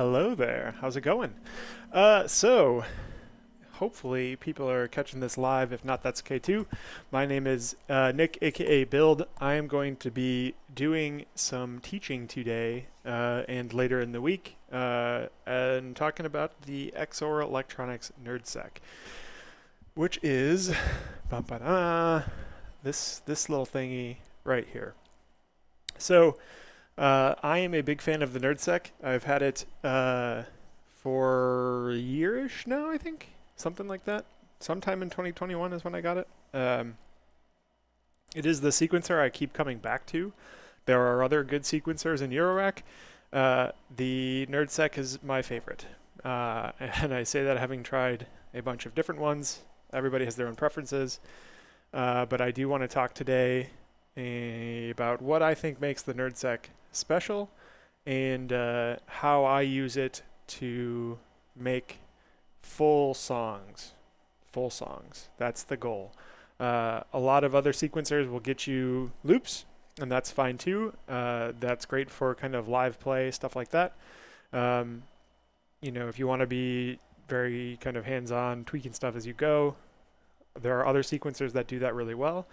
Hello there. How's it going? Hopefully people are catching this live. If not, that's okay too. My name is Nick, aka Build. I am going to be doing some teaching today and later in the week and talking about the XOR electronics NerdSeq, which is this little thingy right here. So I am a big fan of the NerdSeq. I've had it for a year-ish now, I think. Something like that. Sometime in 2021 is when I got it. It is the sequencer I keep coming back to. There are other good sequencers in Eurorack. The NerdSeq is my favorite. And I say that having tried a bunch of different ones. Everybody has their own preferences. But I do want to talk today about what I think makes the NerdSeq special and how I use it to make full songs. That's the goal. A lot of other sequencers will get you loops, and that's fine too. That's great for kind of live play, stuff like that. If you want to be very kind of hands-on, tweaking stuff as you go, there are other sequencers that do that really well.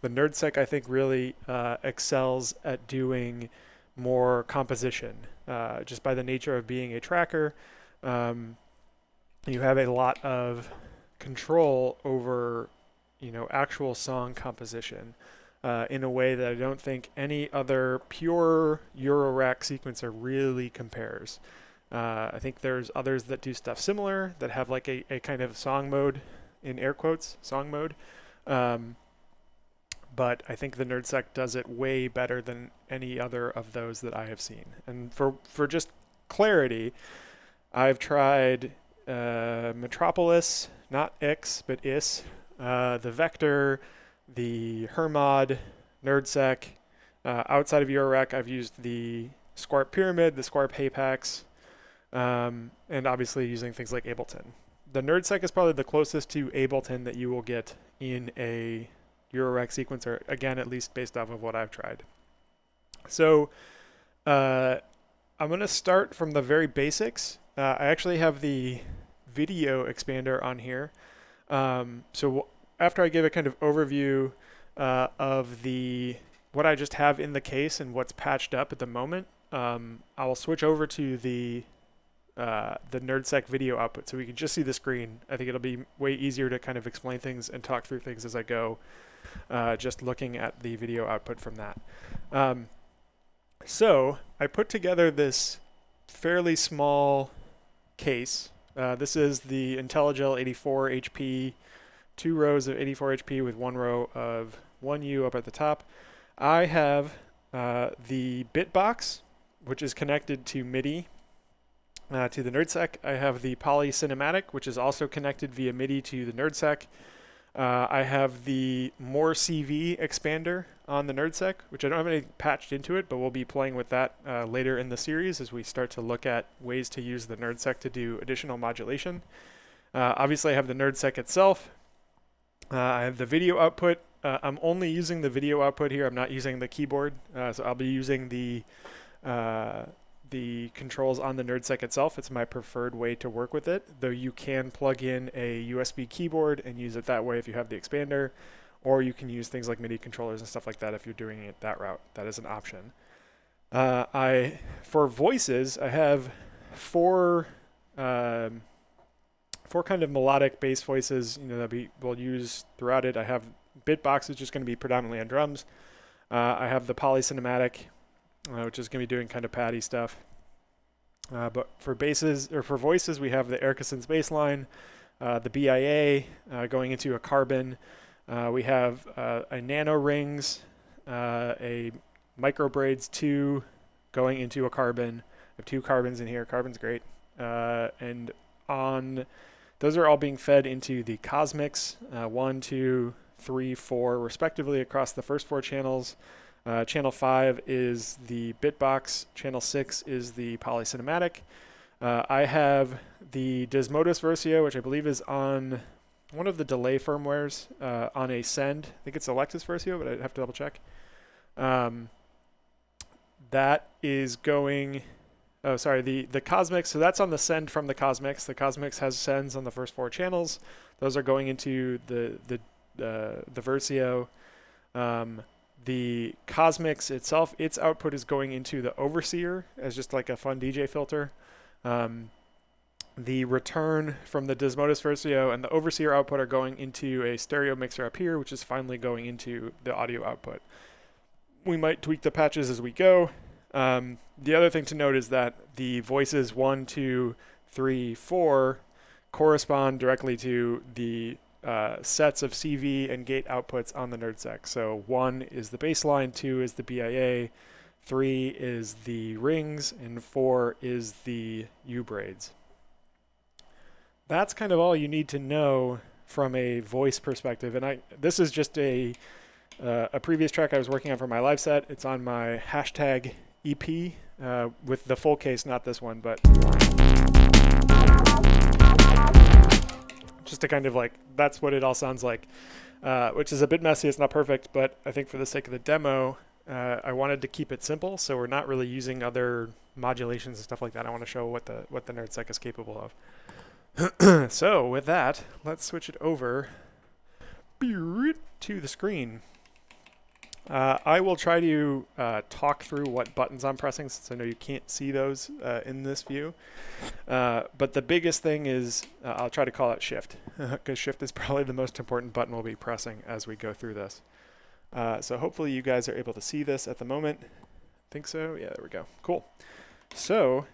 The NerdSeq, I think, really excels at doing more composition, just by the nature of being a tracker. You have a lot of control over, actual song composition in a way that I don't think any other pure Eurorack sequencer really compares. I think there's others that do stuff similar, that have like a kind of song mode, in air quotes, song mode. But I think the NerdSeq does it way better than any other of those that I have seen. And for just clarity, I've tried Metropolis, not X, but IS, the Vector, the Hermod, NerdSeq. Outside of Eurorack, I've used the Squarp Pyramid, the Squarp Hapax, and obviously using things like Ableton. The NerdSeq is probably the closest to Ableton that you will get in a Eurorack sequencer, again, at least based off of what I've tried. So I'm going to start from the very basics. I actually have the video expander on here. So after I give a kind of overview of what I just have in the case and what's patched up at the moment, I will switch over to the NerdSeq video output so we can just see the screen. I think it'll be way easier to kind of explain things and talk through things as I go, just looking at the video output from that. So I put together this fairly small case. This is the IntelliGel 84 HP, 2 rows of 84 HP with 1 row of 1U up at the top. I have the bitbox, which is connected to MIDI to the NerdSeq. I have the Poly Cinematic, which is also connected via MIDI to the NerdSeq. I have the More CV expander on the NerdSeq, which I don't have any patched into it, but we'll be playing with that later in the series as we start to look at ways to use the NerdSeq to do additional modulation. Obviously, I have the NerdSeq itself. I have the video output. I'm only using the video output here. I'm not using the keyboard, so I'll be using the controls on the NerdSeq itself. It's my preferred way to work with it, though you can plug in a USB keyboard and use it that way if you have the expander, or you can use things like MIDI controllers and stuff like that if you're doing it that route. That is an option. For voices, I have four kind of melodic bass voices, that we'll use throughout it. I have Bitbox, which is going to be predominantly on drums. I have the Poly Cinematic, which is going to be doing kind of patty stuff. But for voices, we have the Ericsson's bass line, the BIA going into a carbon. We have a Nano Rings, a Micro Braids 2 going into a carbon. I have 2 carbons in here. Carbon's great. And those are all being fed into the Cosmics, 1, 2, 3, 4, respectively, across the first 4 channels. Channel 5 is the Bitbox. Channel 6 is the Poly Cinematic. I have the Desmodus Versio, which I believe is on one of the delay firmwares on a Send. I think it's Alexis Versio, but I'd have to double check. That is going oh, sorry, the Cosmics, so that's on the send from the Cosmics. The Cosmics has sends on the first 4 channels. Those are going into the Versio. The Cosmics itself, its output is going into the Overseer as just like a fun DJ filter. The return from the Desmodus Versio and the Overseer output are going into a stereo mixer up here, which is finally going into the audio output. We might tweak the patches as we go. The other thing to note is that the voices 1, 2, 3, 4 correspond directly to the sets of CV and gate outputs on the NerdSeq. So 1 is the baseline, 2 is the BIA, 3 is the rings, and 4 is the U-braids. That's kind of all you need to know from a voice perspective. And this is just a previous track I was working on for my live set. It's on my hashtag EP with the full case, not this one, but just to kind of like, that's what it all sounds like, which is a bit messy. It's not perfect, but I think for the sake of the demo, I wanted to keep it simple. So we're not really using other modulations and stuff like that. I want to show what the NerdSeq is capable of. So with that, let's switch it over to the screen. I will try to talk through what buttons I'm pressing, since I know you can't see those in this view. But the biggest thing is I'll try to call out Shift, because Shift is probably the most important button we'll be pressing as we go through this. So hopefully you guys are able to see this at the moment. Think so? Yeah, there we go. Cool. So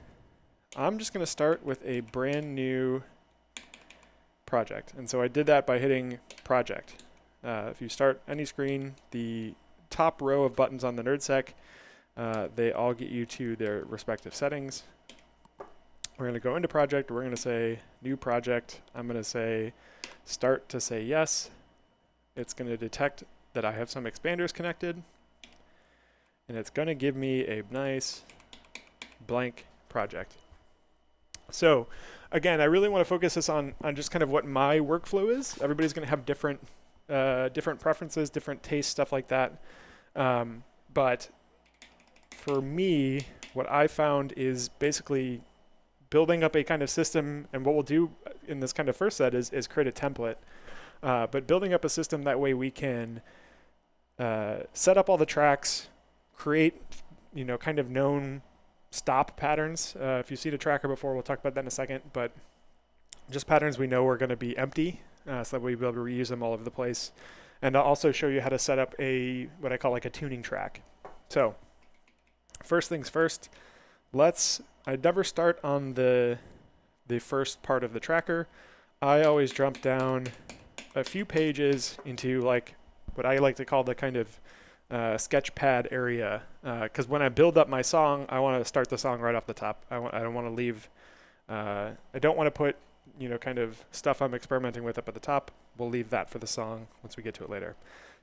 I'm just going to start with a brand new project. And so I did that by hitting Project. If you start any screen, the top row of buttons on the NerdSeq, they all get you to their respective settings. We're going to go into Project. We're going to say New Project. I'm going to say Start to say yes. It's going to detect that I have some expanders connected. And it's going to give me a nice blank project. So again, I really want to focus this on just kind of what my workflow is. Everybody's going to have different preferences, different tastes, stuff like that. But for me, what I found is basically building up a kind of system, and what we'll do in this kind of first set is create a template. But building up a system that way we can set up all the tracks, create, kind of known stop patterns. If you've seen a tracker before, we'll talk about that in a second, but just patterns we know are going to be empty, so that we'll be able to reuse them all over the place. And I'll also show you how to set up what I call like a tuning track. So first things first, I'd never start on the first part of the tracker. I always jump down a few pages into like what I like to call the kind of sketch pad area, because when I build up my song, I want to start the song right off the top. I don't want to leave, I don't want to put kind of stuff I'm experimenting with up at the top. We'll leave that for the song once we get to it later.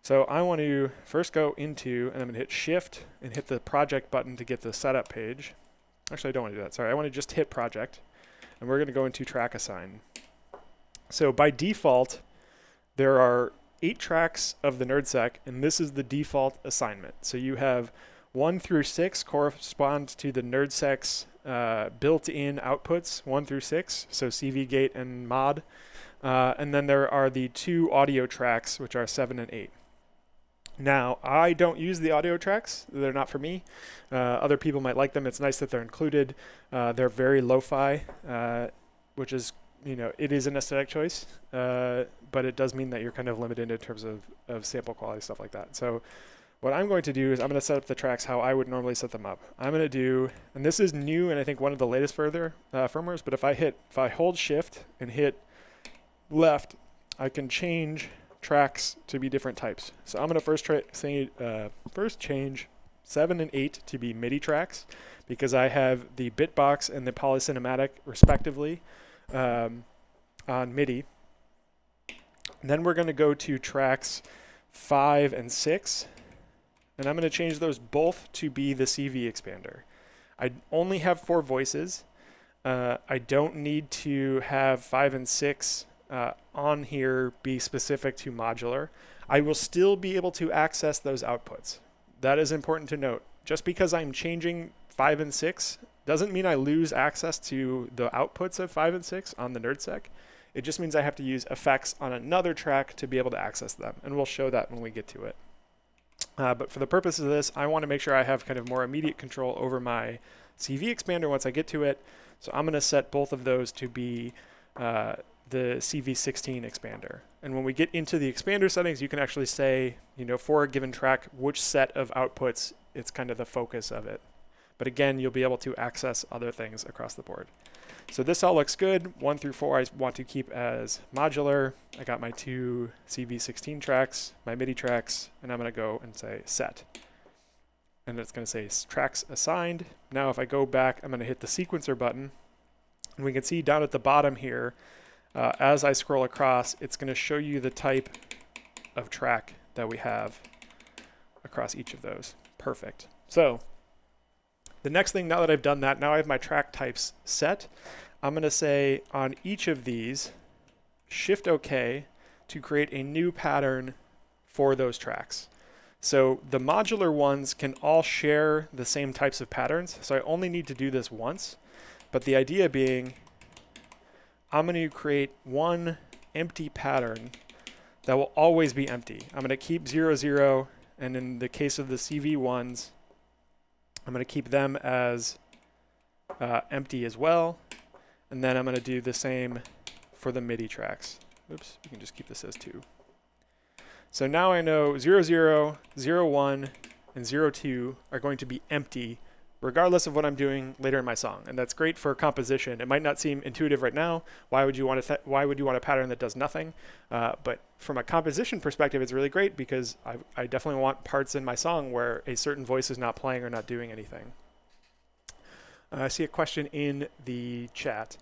So I want to first go into, and I'm going to hit Shift and hit the Project button to get the setup page. Actually, I don't want to do that. Sorry, I want to just hit Project, and we're going to go into Track Assign. So by default, there are 8 tracks of the NerdSeq, and this is the default assignment. So you have 1 through 6 correspond to the NerdSeq's built-in outputs, 1 through 6, so CV, gate, and mod. And then there are the 2 audio tracks, which are 7 and 8. Now, I don't use the audio tracks. They're not for me. Other people might like them. It's nice that they're included. They're very lo-fi, which is, it is an aesthetic choice, but it does mean that you're kind of limited in terms of sample quality, stuff like that. So what I'm going to do is I'm going to set up the tracks how I would normally set them up. I'm going to do, and this is new and I think one of the latest firmwares, but if I hold Shift and hit left, I can change tracks to be different types. So I'm going to first change 7 and 8 to be MIDI tracks, because I have the Bitbox and the Polycinematic respectively on MIDI. And then we're going to go to tracks 5 and 6, and I'm going to change those both to be the CV expander. I only have 4 voices. I don't need to have 5 and 6 on here be specific to modular. I will still be able to access those outputs. That is important to note. just because I'm changing 5 and 6 doesn't mean I lose access to the outputs of 5 and 6 on the NerdSeq. It just means I have to use effects on another track to be able to access them, and we'll show that when we get to it. But for the purpose of this, I want to make sure I have kind of more immediate control over my CV expander once I get to it. So I'm going to set both of those to be the CV16 expander. And when we get into the expander settings, you can actually say, for a given track, which set of outputs it's kind of the focus of it. But again, you'll be able to access other things across the board. So this all looks good. 1 through 4 I want to keep as modular. I got my 2 CV16 tracks, my MIDI tracks, and I'm going to go and say set. And it's going to say tracks assigned. Now if I go back, I'm going to hit the sequencer button. And we can see down at the bottom here, as I scroll across, it's going to show you the type of track that we have across each of those. Perfect. So the next thing, now that I've done that, now I have my track types set. I'm going to say on each of these, Shift OK to create a new pattern for those tracks. So the modular ones can all share the same types of patterns. So I only need to do this once. But the idea being, I'm going to create one empty pattern that will always be empty. I'm going to keep 0, 0. And in the case of the CV ones, I'm going to keep them as empty as well. And then I'm going to do the same for the MIDI tracks. Oops, we can just keep this as 2. So now I know 0, 0, 0, 1, and 0, 2 are going to be empty regardless of what I'm doing later in my song. And that's great for composition. It might not seem intuitive right now. Why would you want a pattern that does nothing? But from a composition perspective, it's really great because I definitely want parts in my song where a certain voice is not playing or not doing anything. I see a question in the chat.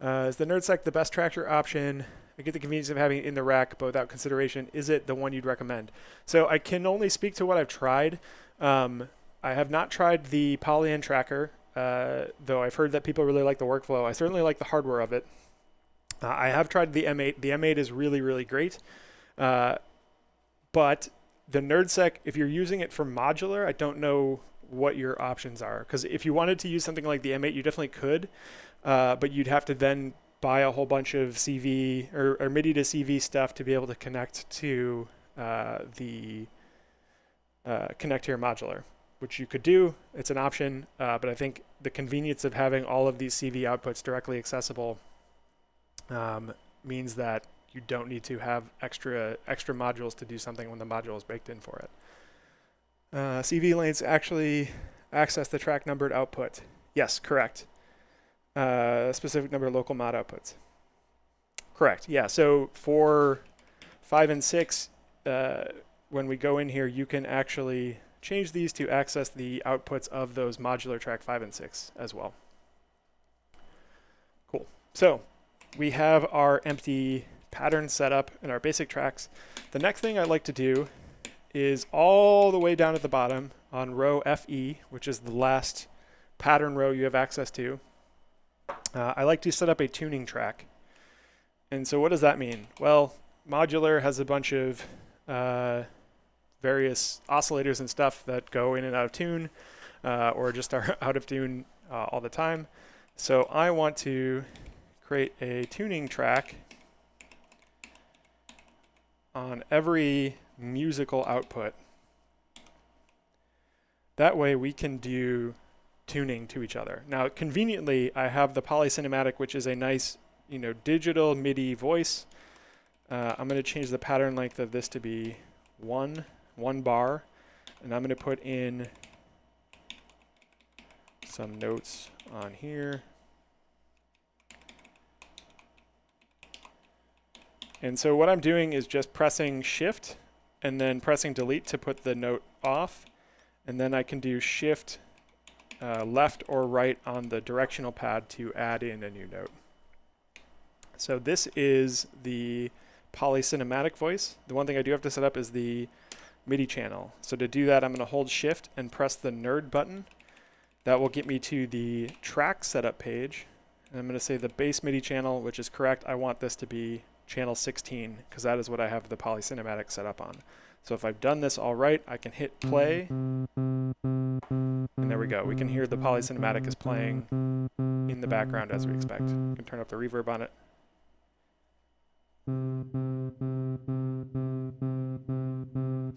Is the NerdSeq the best tractor option? I get the convenience of having it in the rack, but without consideration, is it the one you'd recommend? So I can only speak to what I've tried. I have not tried the Poly tracker, though I've heard that people really like the workflow. I certainly like the hardware of it. I have tried the M8. The M8 is really, really great. But the NerdSeq, if you're using it for modular, I don't know what your options are. Because if you wanted to use something like the M8, you definitely could. But you'd have to then buy a whole bunch of CV or MIDI to CV stuff to be able to connect to the connect to your modular, which you could do. It's an option, but I think the convenience of having all of these CV outputs directly accessible means that you don't need to have extra modules to do something when the module is baked in for it. CV lanes actually access the track numbered output. Yes, correct. Specific number of local mod outputs. Correct, yeah. So for 5 and 6, when we go in here, you can actually change these to access the outputs of those modular track 5 and 6 as well. Cool. So we have our empty pattern set up in our basic tracks. The next thing I like to do is all the way down at the bottom on row FE, which is the last pattern row you have access to. I like to set up a tuning track. And so what does that mean? Well, modular has a bunch of various oscillators and stuff that go in and out of tune or just are out of tune all the time. So I want to create a tuning track on every musical output. That way we can do tuning to each other. Now, conveniently, I have the polycinematic, which is a nice, digital MIDI voice. I'm going to change the pattern length of this to be one bar, and I'm going to put in some notes on here. And so what I'm doing is just pressing Shift and then pressing Delete to put the note off, and then I can do Shift left or right on the directional pad to add in a new note. So this is the polycinematic voice. The one thing I do have to set up is the MIDI channel. So to do that, I'm going to hold Shift and press the Nerd button. That will get me to the track setup page. And I'm going to say the base MIDI channel, which is correct. I want this to be channel 16 because that is what I have the polycinematic set up on. So if I've done this all right, I can hit play. And there we go. We can hear the polycinematic is playing in the background as we expect. We can turn up the reverb on it.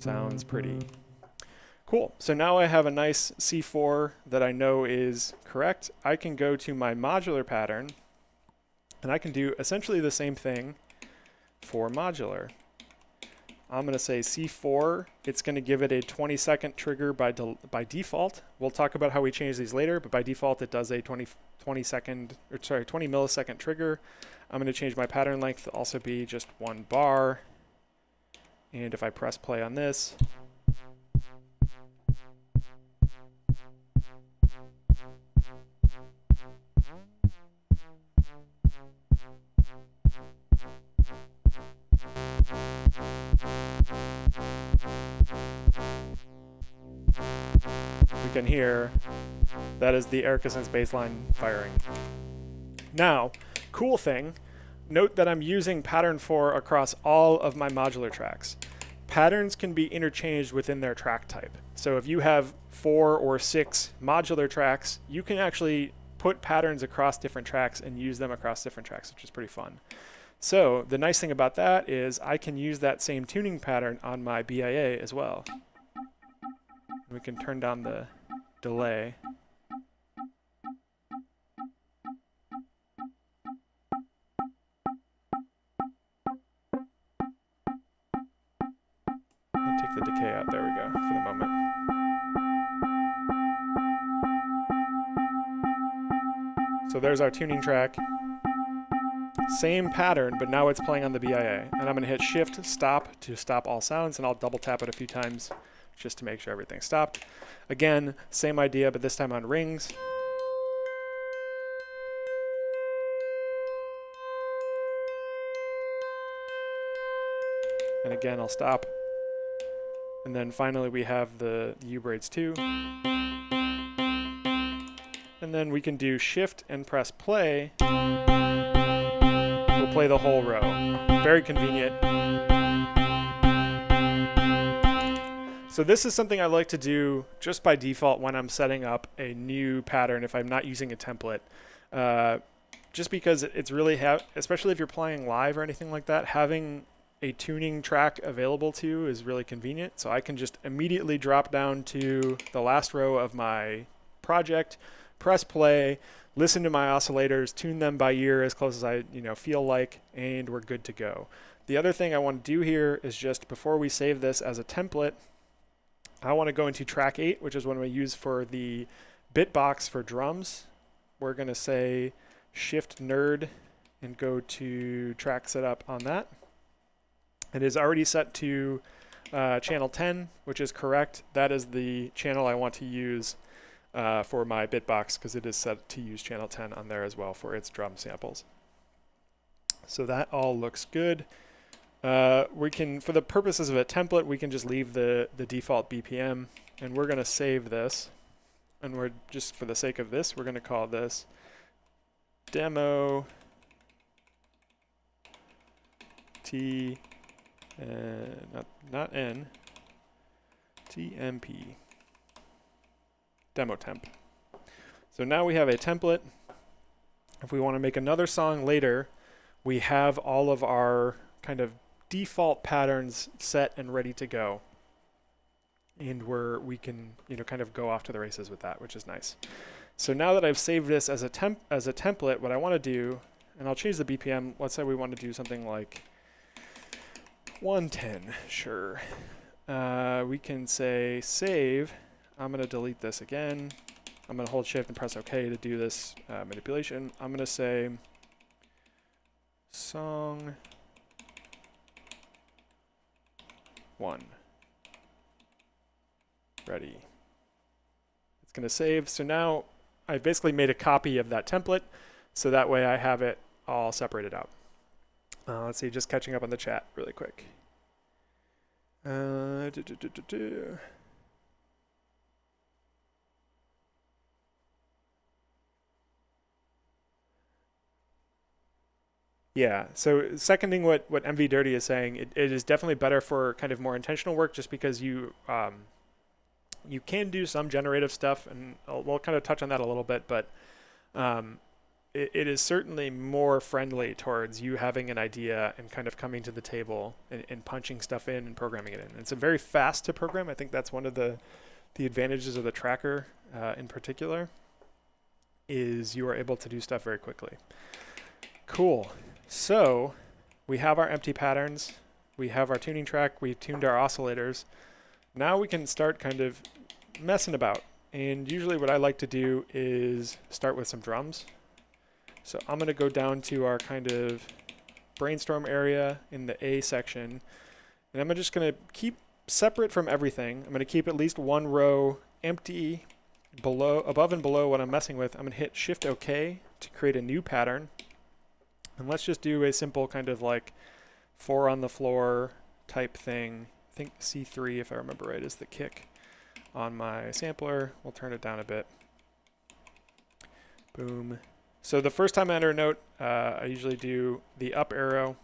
Sounds pretty. Cool. So now I have a nice C4 that I know is correct. I can go to my modular pattern, and I can do essentially the same thing for modular. I'm going to say C4. It's going to give it a 20-second trigger by default. We'll talk about how we change these later, but by default it does a 20 millisecond trigger. I'm going to change my pattern length to also be just 1 bar. And if I press play on this, we can hear that is the Ericsson's baseline firing. Now, cool thing, note that I'm using pattern 4 across all of my modular tracks. Patterns can be interchanged within their track type. So if you have 4 or 6 modular tracks, you can actually put patterns across different tracks and use them across different tracks, which is pretty fun. So the nice thing about that is I can use that same tuning pattern on my BIA as well. We can turn down the delay. I'll take the decay out. There we go for the moment. So there's our tuning track. Same pattern, but now it's playing on the BIA. And I'm going to hit Shift Stop to stop all sounds, and I'll double tap it a few times just to make sure everything's stopped. Again, same idea, but this time on rings. And again, I'll stop. And then finally we have the U-braids too. And then we can do Shift and press play. We'll play the whole row. Very convenient. So this is something I like to do just by default when I'm setting up a new pattern if I'm not using a template. Just because it's really, especially if you're playing live or anything like that, having a tuning track available to you is really convenient. So I can just immediately drop down to the last row of my project, press play, listen to my oscillators, tune them by ear as close as I feel like, and we're good to go. The other thing I want to do here is just before we save this as a template, I want to go into track 8, which is one we use for the bitbox for drums. We're going to say Shift Nerd and go to track setup on that. It is already set to channel 10, which is correct. That is the channel I want to use for my bitbox because it is set to use channel 10 on there as well for its drum samples. So that all looks good. We can, for the purposes of a template, we can just leave the default BPM, and we're going to save this. And we're just, for the sake of this, we're going to call this demo T, not N, TMP, demo temp. So now we have a template. If we want to make another song later, we have all of our kind of default patterns set and ready to go, and we can kind of go off to the races with that, which is nice. So now that I've saved this as a template, what I want to do, and I'll change the BPM. Let's say we want to do something like 110. Sure. We can say save. I'm going to delete this again. I'm going to hold Shift and press OK to do this manipulation. I'm going to say song 1. Ready. It's going to save. So now I've basically made a copy of that template, so that way I have it all separated out. Let's see, just catching up on the chat really quick. Yeah, so seconding what MV Dirty is saying, it is definitely better for kind of more intentional work just because you can do some generative stuff, and we'll kind of touch on that a little bit, but um, it is certainly more friendly towards you having an idea and kind of coming to the table and punching stuff in and programming it in. It's a very fast to program. I think that's one of the advantages of the tracker in particular, is you are able to do stuff very quickly. Cool. So we have our empty patterns. We have our tuning track. We've tuned our oscillators. Now we can start kind of messing about. And usually what I like to do is start with some drums. So I'm going to go down to our kind of brainstorm area in the A section. And I'm just going to keep separate from everything. I'm going to keep at least one row empty above and below what I'm messing with. I'm going to hit Shift OK to create a new pattern. And let's just do a simple kind of like 4 on the floor type thing. I think C3, if I remember right, is the kick on my sampler. We'll turn it down a bit. Boom. So the first time I enter a note, I usually do the up arrow,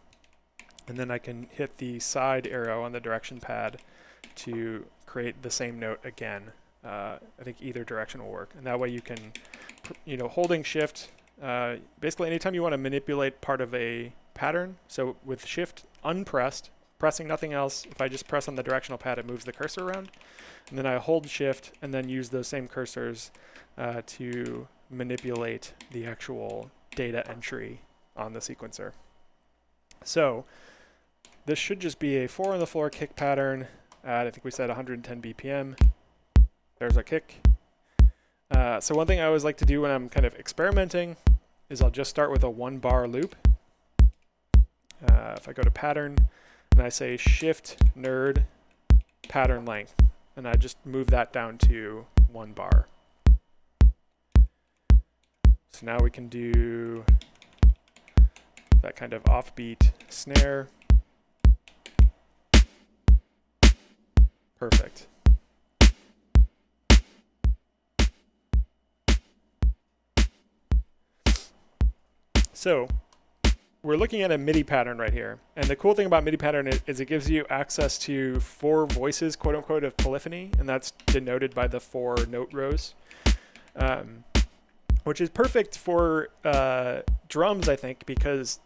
and then I can hit the side arrow on the direction pad to create the same note again. I think either direction will work. And that way you can, holding Shift, basically anytime you want to manipulate part of a pattern, so with Shift unpressed, pressing nothing else, if I just press on the directional pad, it moves the cursor around. And then I hold Shift and then use those same cursors to manipulate the actual data entry on the sequencer. So this should just be a 4 on the floor kick pattern at, I think we said 110 BPM. There's our kick. So one thing I always like to do when I'm kind of experimenting is I'll just start with a 1-bar loop. If I go to pattern and I say Shift Nerd pattern length, and I just move that down to 1 bar. So now we can do that kind of offbeat snare. Perfect. So we're looking at a MIDI pattern right here. And the cool thing about MIDI pattern is it gives you access to 4 voices, quote unquote, of polyphony, and that's denoted by the 4 note rows, which is perfect for drums, I think, because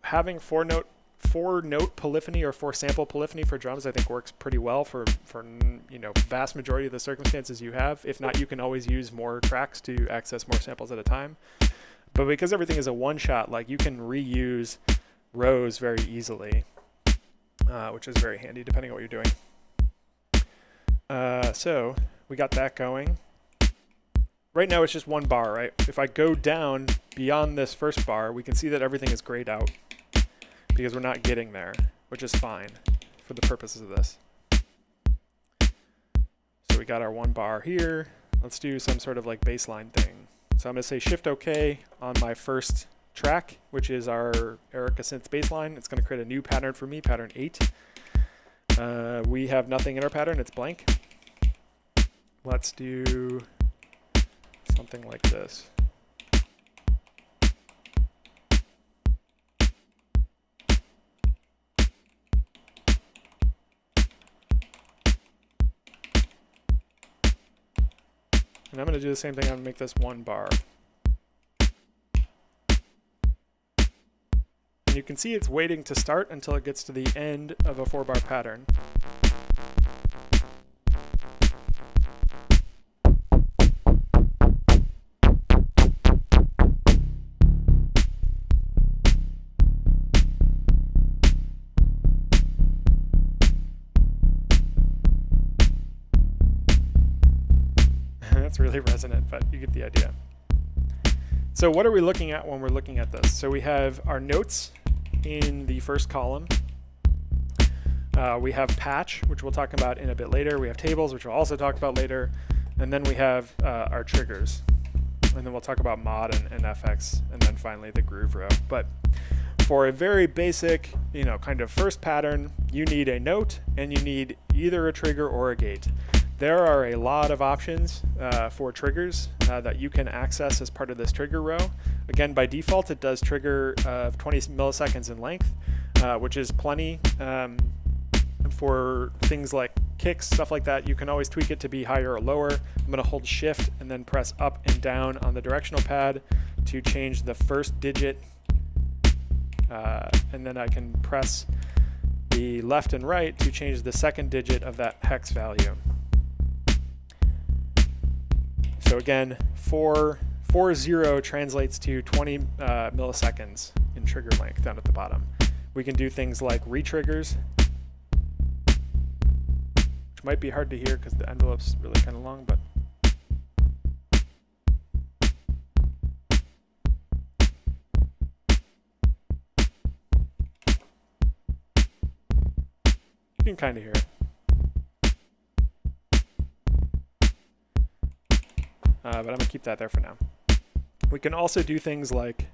having 4 note polyphony or 4 sample polyphony for drums, I think works pretty well for vast majority of the circumstances you have. If not, you can always use more tracks to access more samples at a time. But because everything is a one-shot, like you can reuse rows very easily, which is very handy depending on what you're doing. So we got that going. Right now it's just 1 bar, right? If I go down beyond this first bar, we can see that everything is grayed out because we're not getting there, which is fine for the purposes of this. So we got our 1 bar here. Let's do some sort of like baseline thing. So I'm going to say Shift OK on my first track, which is our Erica Synth baseline. It's going to create a new pattern for me, pattern 8. We have nothing in our pattern, it's blank. Let's do something like this. And I'm going to do the same thing. I'm going to make this 1 bar. And you can see it's waiting to start until it gets to the end of a 4-bar pattern. That's really resonant, but you get the idea. So what are we looking at when we're looking at this? So we have our notes in the first column. We have patch, which we'll talk about in a bit later. We have tables, which we'll also talk about later. And then we have our triggers. And then we'll talk about mod and FX, and then finally the groove row. But for a very basic, kind of first pattern, you need a note and you need either a trigger or a gate. there are a lot of options for triggers that you can access as part of this trigger row. Again, by default, it does trigger of 20 milliseconds in length, which is plenty. For things like kicks, stuff like that, you can always tweak it to be higher or lower. I'm going to hold shift and then press up and down on the directional pad to change the first digit, and then I can press the left and right to change the second digit of that hex value. So again, 440 translates to 20 milliseconds in trigger length down at the bottom. We can do things like re-triggers, which might be hard to hear because the envelope's really kind of long, but you can kind of hear it. But I'm going to keep that there for now. We can also do things like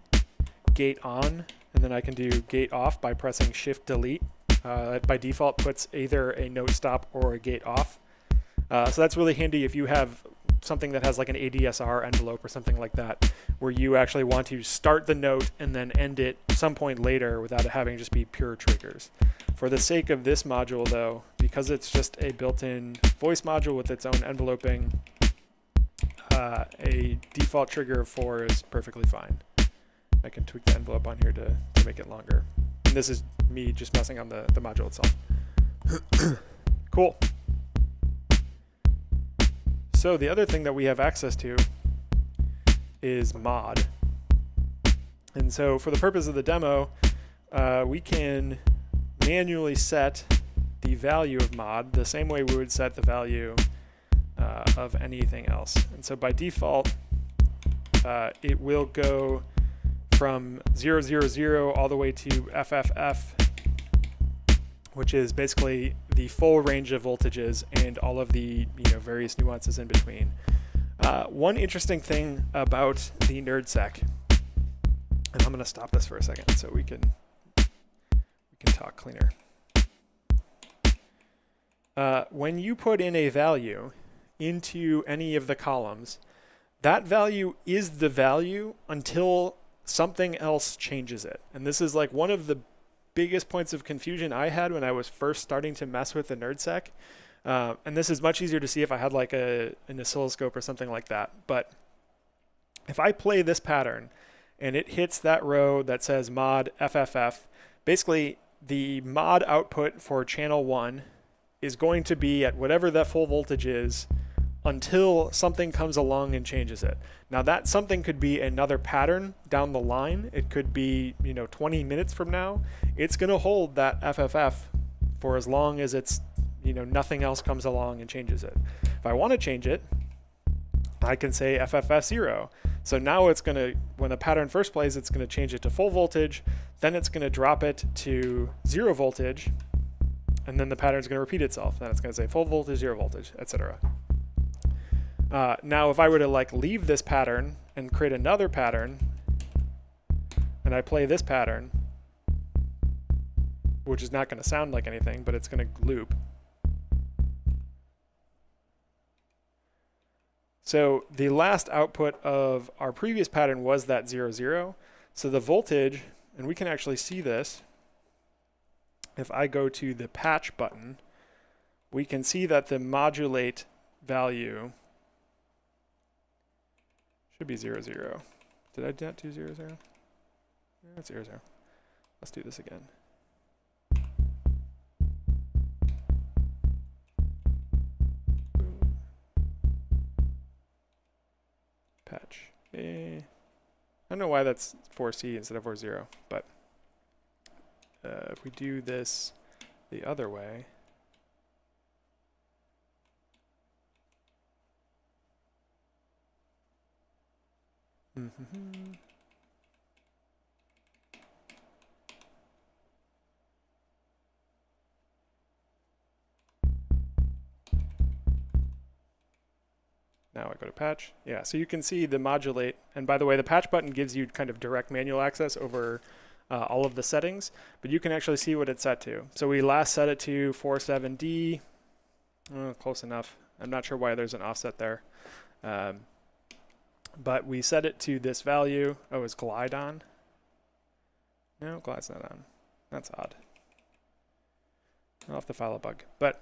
gate on, and then I can do gate off by pressing shift delete. That by default puts either a note stop or a gate off. So that's really handy if you have something that has like an ADSR envelope or something like that, where you actually want to start the note and then end it some point later without it having just be pure triggers. For the sake of this module though, because it's just a built-in voice module with its own enveloping, a default trigger of 4 is perfectly fine. I can tweak the envelope on here to make it longer. And this is me just messing on the module itself. Cool. So the other thing that we have access to is mod. And so for the purpose of the demo, we can manually set the value of mod the same way we would set the value of anything else. And so by default, it will go from 000 all the way to FFF, which is basically the full range of voltages and all of the various nuances in between. One interesting thing about the NerdSeq, and I'm going to stop this for a second so we can talk cleaner. When you put in a value into any of the columns, that value is the value until something else changes it. And this is like one of the biggest points of confusion I had when I was first starting to mess with the NerdSeq. And this is much easier to see if I had like an oscilloscope or something like that. But if I play this pattern and it hits that row that says mod FFF, basically the mod output for channel 1 is going to be at whatever that full voltage is until something comes along and changes it. Now that something could be another pattern down the line. It could be 20 minutes from now. It's going to hold that FFF for as long as it's nothing else comes along and changes it. If I want to change it, I can say FFF 0. So now it's going to, when the pattern first plays, it's going to change it to full voltage, then it's going to drop it to 0 voltage, and then the pattern is going to repeat itself. Then it's going to say full voltage, 0 voltage, etc. Now if I were to leave this pattern and create another pattern, and I play this pattern, which is not going to sound like anything, but it's going to loop. So the last output of our previous pattern was that 0, 0. So the voltage, and we can actually see this, if I go to the patch button, we can see that the modulate value should be 0, 0. Did I not do 0, 0? Yeah, it's 0, 0. Let's do this again. Patch. I don't know why that's 4C instead of 4.0, but if we do this the other way, now I go to patch. Yeah, so you can see the modulate. And by the way, the patch button gives you kind of direct manual access over all of the settings, but you can actually see what it's set to. So we last set it to 47D, close enough. I'm not sure why there's an offset there. But we set it to this value. Oh, is glide on? No, glide's not on. That's odd. I'll have to file a bug. But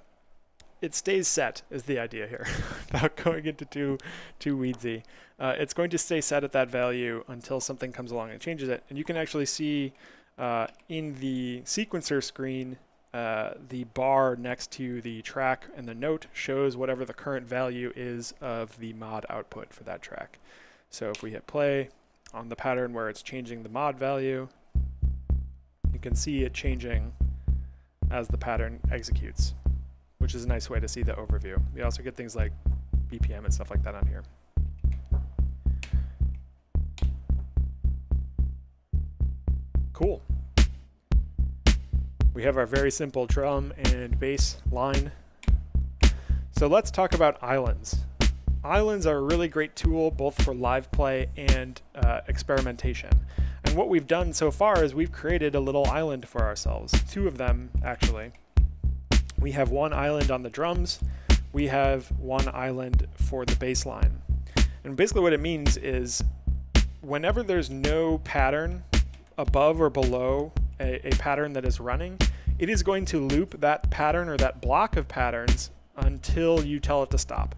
it stays set is the idea here. Without going into too weedsy. It's going to stay set at that value until something comes along and changes it. And you can actually see in the sequencer screen, the bar next to the track and the note shows whatever the current value is of the mod output for that track. So if we hit play on the pattern where it's changing the mod value, you can see it changing as the pattern executes, which is a nice way to see the overview. We also get things like BPM and stuff like that on here. Cool. We have our very simple drum and bass line. So let's talk about islands. Islands are a really great tool both for live play and experimentation. And what we've done so far is we've created a little island for ourselves. 2 of them, actually. We have one island on the drums. We have one island for the bass line. And basically what it means is whenever there's no pattern above or below a pattern that is running, it is going to loop that pattern or that block of patterns until you tell it to stop.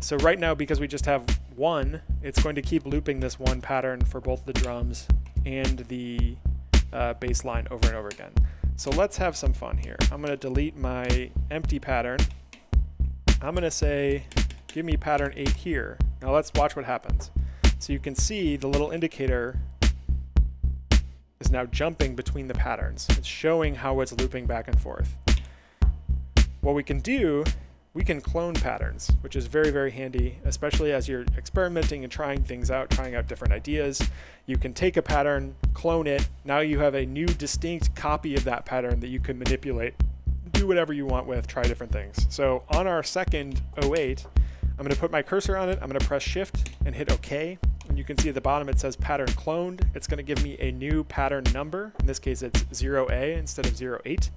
So right now, because we just have one, it's going to keep looping this one pattern for both the drums and the bass line over and over again. So let's have some fun here. I'm going to delete my empty pattern. I'm going to say, give me pattern 8 here. Now let's watch what happens. So you can see the little indicator is now jumping between the patterns. It's showing how it's looping back and forth. What we can do, we can clone patterns, which is very, very handy, especially as you're experimenting and trying things out, trying out different ideas. You can take a pattern, clone it. Now you have a new distinct copy of that pattern that you can manipulate, do whatever you want with, try different things. So on our second 08, I'm going to put my cursor on it. I'm going to press Shift and hit OK. And you can see at the bottom it says pattern cloned. It's going to give me a new pattern number. In this case, it's 0A instead of 08.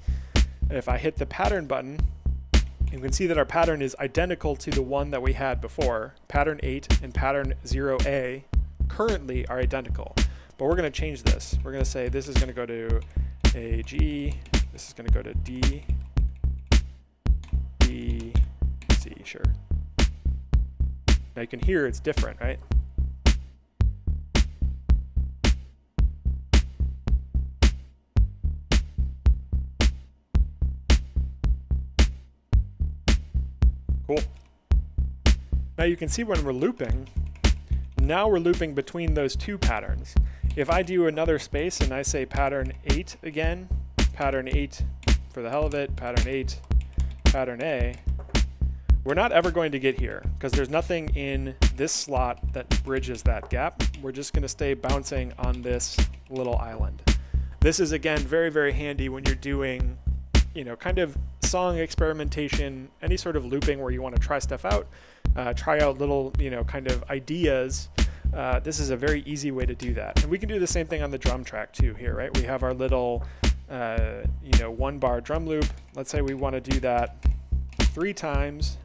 And if I hit the pattern button, you can see that our pattern is identical to the one that we had before. Pattern 8 and pattern 0A currently are identical. But we're going to change this. We're going to say this is going to go to a G. This is going to go to D, B, C, sure. Now you can hear it's different, right? Cool. Now you can see when we're looping, now we're looping between those 2 patterns. If I do another space and I say pattern 8 again, pattern 8 for the hell of it, pattern 8, pattern A, we're not ever going to get here because there's nothing in this slot that bridges that gap. We're just going to stay bouncing on this little island. This is, again, very, very handy when you're doing, kind of song experimentation, any sort of looping where you want to try stuff out, try out little, kind of ideas. This is a very easy way to do that. And we can do the same thing on the drum track too here, right? We have our little, 1-bar drum loop. Let's say we want to do that 3 times.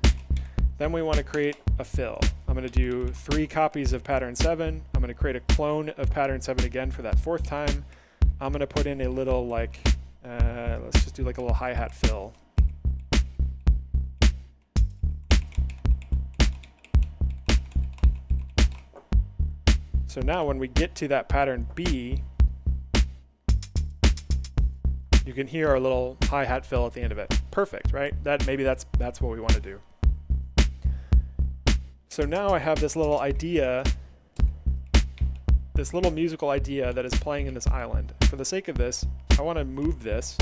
Then we want to create a fill. I'm going to do 3 copies of pattern 7. I'm going to create a clone of pattern 7 again for that 4th time. I'm going to put in a little let's just do like a little hi-hat fill. So now when we get to that pattern B, you can hear our little hi-hat fill at the end of it. Perfect, right? Maybe that's what we want to do. So now I have this little idea, this little musical idea that is playing in this island. For the sake of this, I want to move this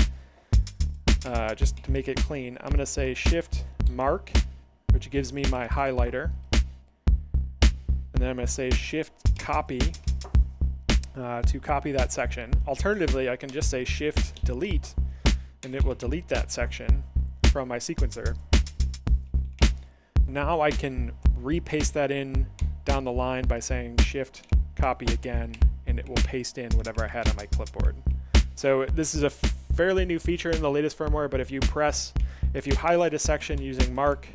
just to make it clean. I'm going to say Shift Mark, which gives me my highlighter. And then I'm going to say Shift Copy to copy that section. Alternatively, I can just say Shift Delete, and it will delete that section from my sequencer. Now I can repaste that in down the line by saying Shift Copy again, and it will paste in whatever I had on my clipboard. So this is a fairly new feature in the latest firmware, but if you highlight a section using Mark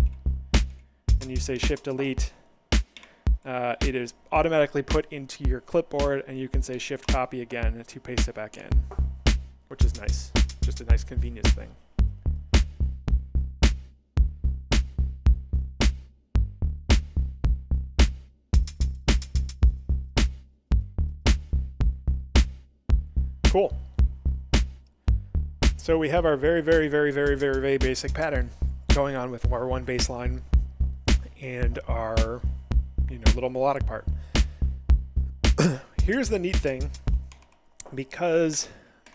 and you say Shift Delete, it is automatically put into your clipboard, and you can say Shift Copy again to paste it back in, which is nice. Just a nice convenience thing. Cool. So we have our very basic pattern going on with our one bass line and our little melodic part. Here's the neat thing. Because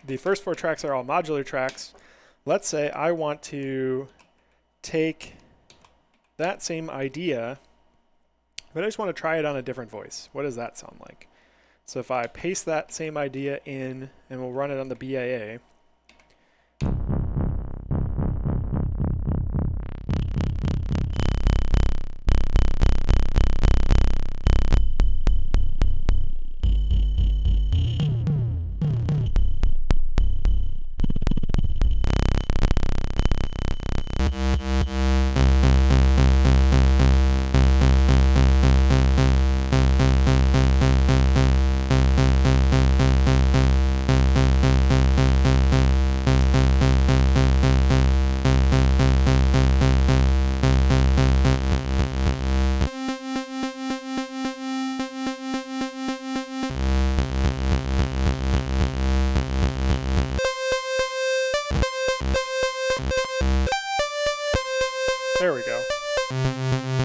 the first 4 tracks are all modular tracks, let's say I want to take that same idea, but I just want to try it on a different voice. What does that sound like? So if I paste that same idea in, and we'll run it on the BAA, there we go.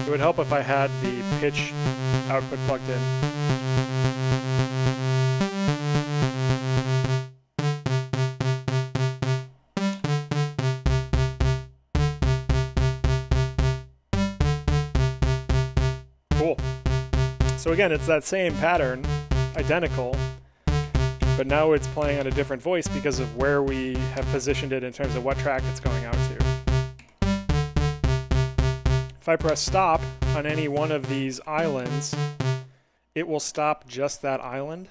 It would help if I had the pitch output plugged in. Cool. So again, it's that same pattern, identical, but now it's playing on a different voice because of where we have positioned it in terms of what track it's going out to. If I press stop on any one of these islands, it will stop just that island.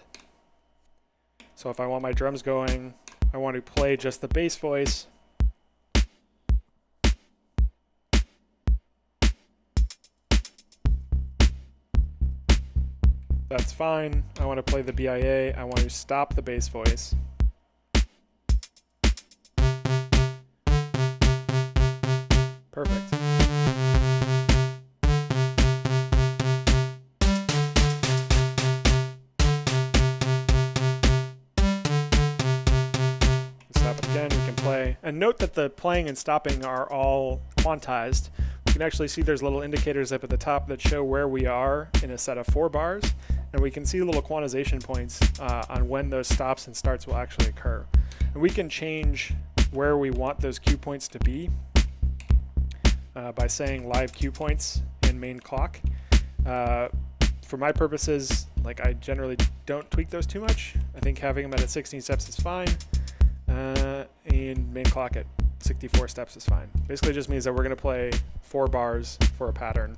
So if I want my drums going, I want to play just the bass voice. That's fine. I want to play the BIA. I want to stop the bass voice. Perfect. Stop it again. We can play. And note that the playing and stopping are all quantized. You can actually see there's little indicators up at the top that show where we are in a set of 4 bars. And we can see little quantization points on when those stops and starts will actually occur. And we can change where we want those cue points to be by saying live cue points in main clock. For my purposes, like, I generally don't tweak those too much. I think having them at 16 steps is fine, and main clock at 64 steps is fine. Basically, it just means that we're going to play 4 bars for a pattern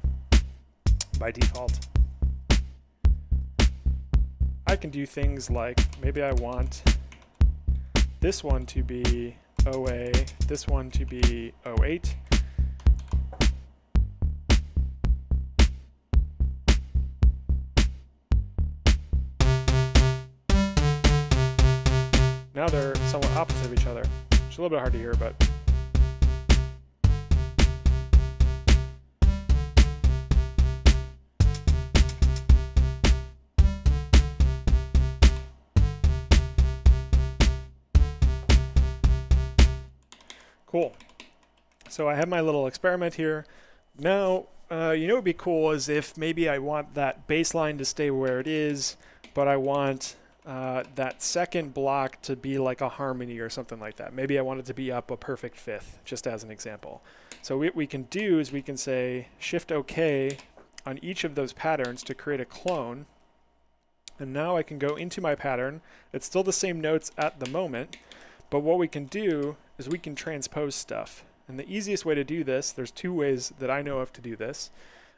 by default. I can do things like, maybe I want this one to be OA, this one to be 08. Now they're somewhat opposite of each other. It's a little bit hard to hear, but cool. So I have my little experiment here. Now, you know what would be cool is if maybe I want that bass line to stay where it is, but I want that second block to be like a harmony or something like that. Maybe I want it to be up a perfect fifth, just as an example. So what we can do is we can say Shift OK on each of those patterns to create a clone. And now I can go into my pattern. It's still the same notes at the moment, but what we can do is we can transpose stuff. And the easiest way to do this, there's 2 ways that I know of to do this.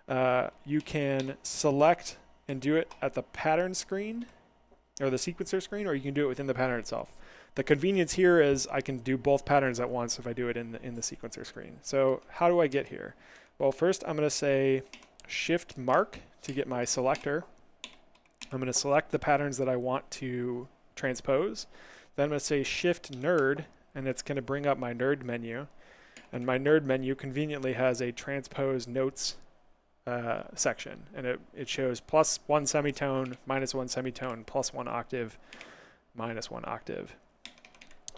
You can select and do it at the pattern screen, or the sequencer screen, or you can do it within the pattern itself. The convenience here is I can do both patterns at once if I do it in the sequencer screen. So how do I get here? Well, first I'm going to say Shift mark to get my selector. I'm going to select the patterns that I want to transpose. Then I'm going to say Shift nerd, and it's going to bring up my nerd menu. And my nerd menu conveniently has a transpose notes section, and it shows +1 semitone, -1 semitone, +1 octave, -1 octave.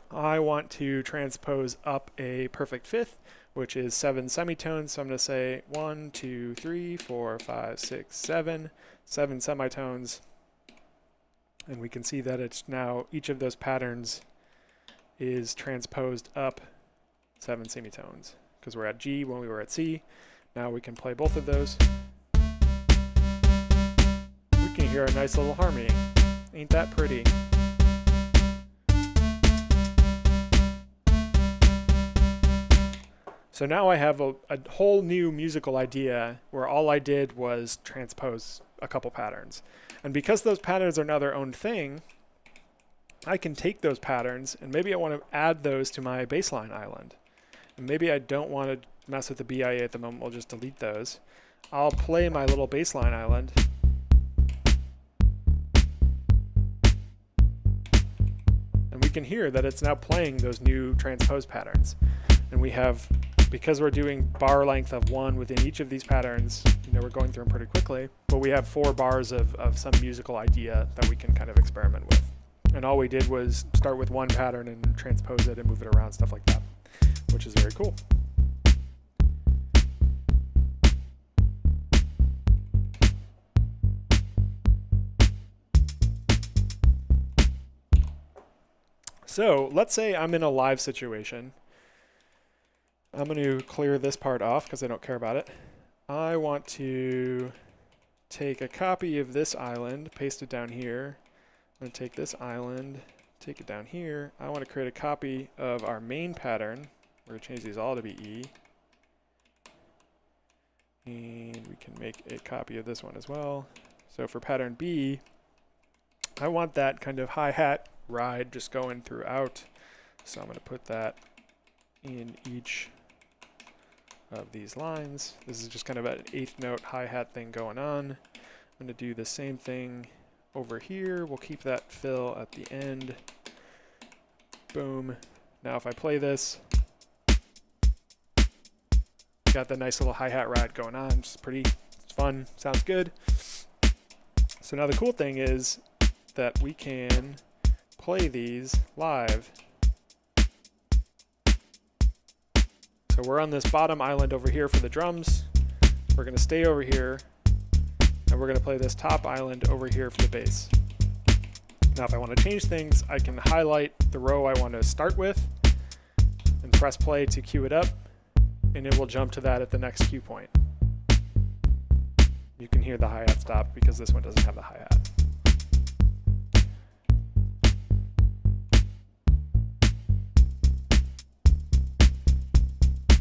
I want to transpose up a perfect fifth, which is 7 semitones. So I'm going to say 1, 2, 3, 4, 5, 6, 7 semitones. And we can see that it's now each of those patterns is transposed up 7 semitones because we're at G when we were at C. Now we can play both of those. We can hear a nice little harmony. Ain't that pretty? So now I have a whole new musical idea where all I did was transpose a couple patterns. And because those patterns are now their own thing, I can take those patterns and maybe I want to add those to my baseline island. And maybe I don't want to mess with the BIA at the moment, we'll just delete those. I'll play my little baseline island. And we can hear that it's now playing those new transpose patterns. And we have, because we're doing bar length of 1 within each of these patterns, you know, we're going through them pretty quickly, but we have 4 bars of some musical idea that we can kind of experiment with. And all we did was start with one pattern and transpose it and move it around, stuff like that, which is very cool. So let's say I'm in a live situation. I'm going to clear this part off because I don't care about it. I want to take a copy of this island, paste it down here. I'm going to take this island, take it down here. I want to create a copy of our main pattern. We're going to change these all to be E. And we can make a copy of this one as well. So for pattern B, I want that kind of hi-hat ride just going throughout. So I'm going to put that in each of these lines. This is just kind of an 8th note hi-hat thing going on. I'm going to do the same thing over here. We'll keep that fill at the end. Boom. Now if I play this, got the nice little hi-hat ride going on. It's fun, sounds good. So now the cool thing is that we can play these live. So we're on this bottom island over here for the drums. We're going to stay over here, and we're going to play this top island over here for the bass. Now if I want to change things, I can highlight the row I want to start with and press play to cue it up, and it will jump to that at the next cue point. You can hear the hi-hat stop because this one doesn't have the hi-hat.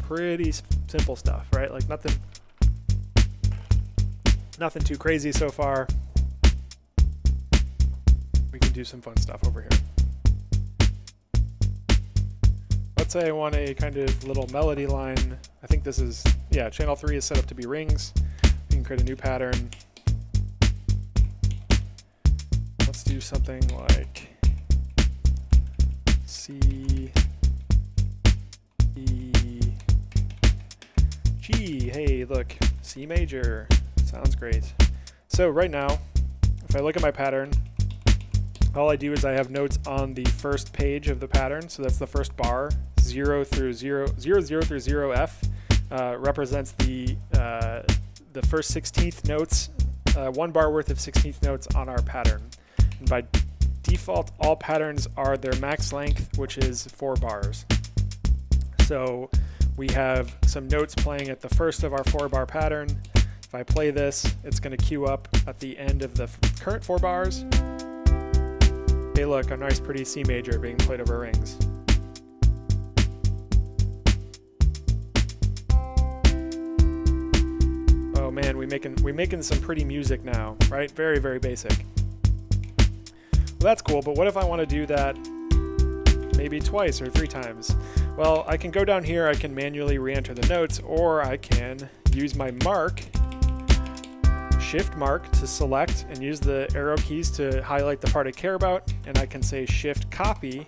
Pretty simple stuff, right? Like nothing too crazy so far. We can do some fun stuff over here. Let's say I want a kind of little melody line. I think this is, yeah, channel 3 is set up to be rings. We can create a new pattern. Let's do something like C, E, G. Hey, look, C major. Sounds great. So right now, if I look at my pattern, all I do is I have notes on the first page of the pattern. So that's the first bar, 0 through 0 through 0F represents the first 16th notes, 1 bar worth of 16th notes on our pattern. And by default, all patterns are their max length, which is 4 bars. So we have some notes playing at the first of our 4-bar pattern. If I play this, it's going to queue up at the end of the current 4 bars. Hey look, a nice pretty C major being played over rings. Oh man, we're making some pretty music now, right? Very, very basic. Well, that's cool, but what if I want to do that maybe twice or 3 times? Well, I can go down here, I can manually re-enter the notes, or I can use my mark, Shift mark to select and use the arrow keys to highlight the part I care about, and I can say Shift copy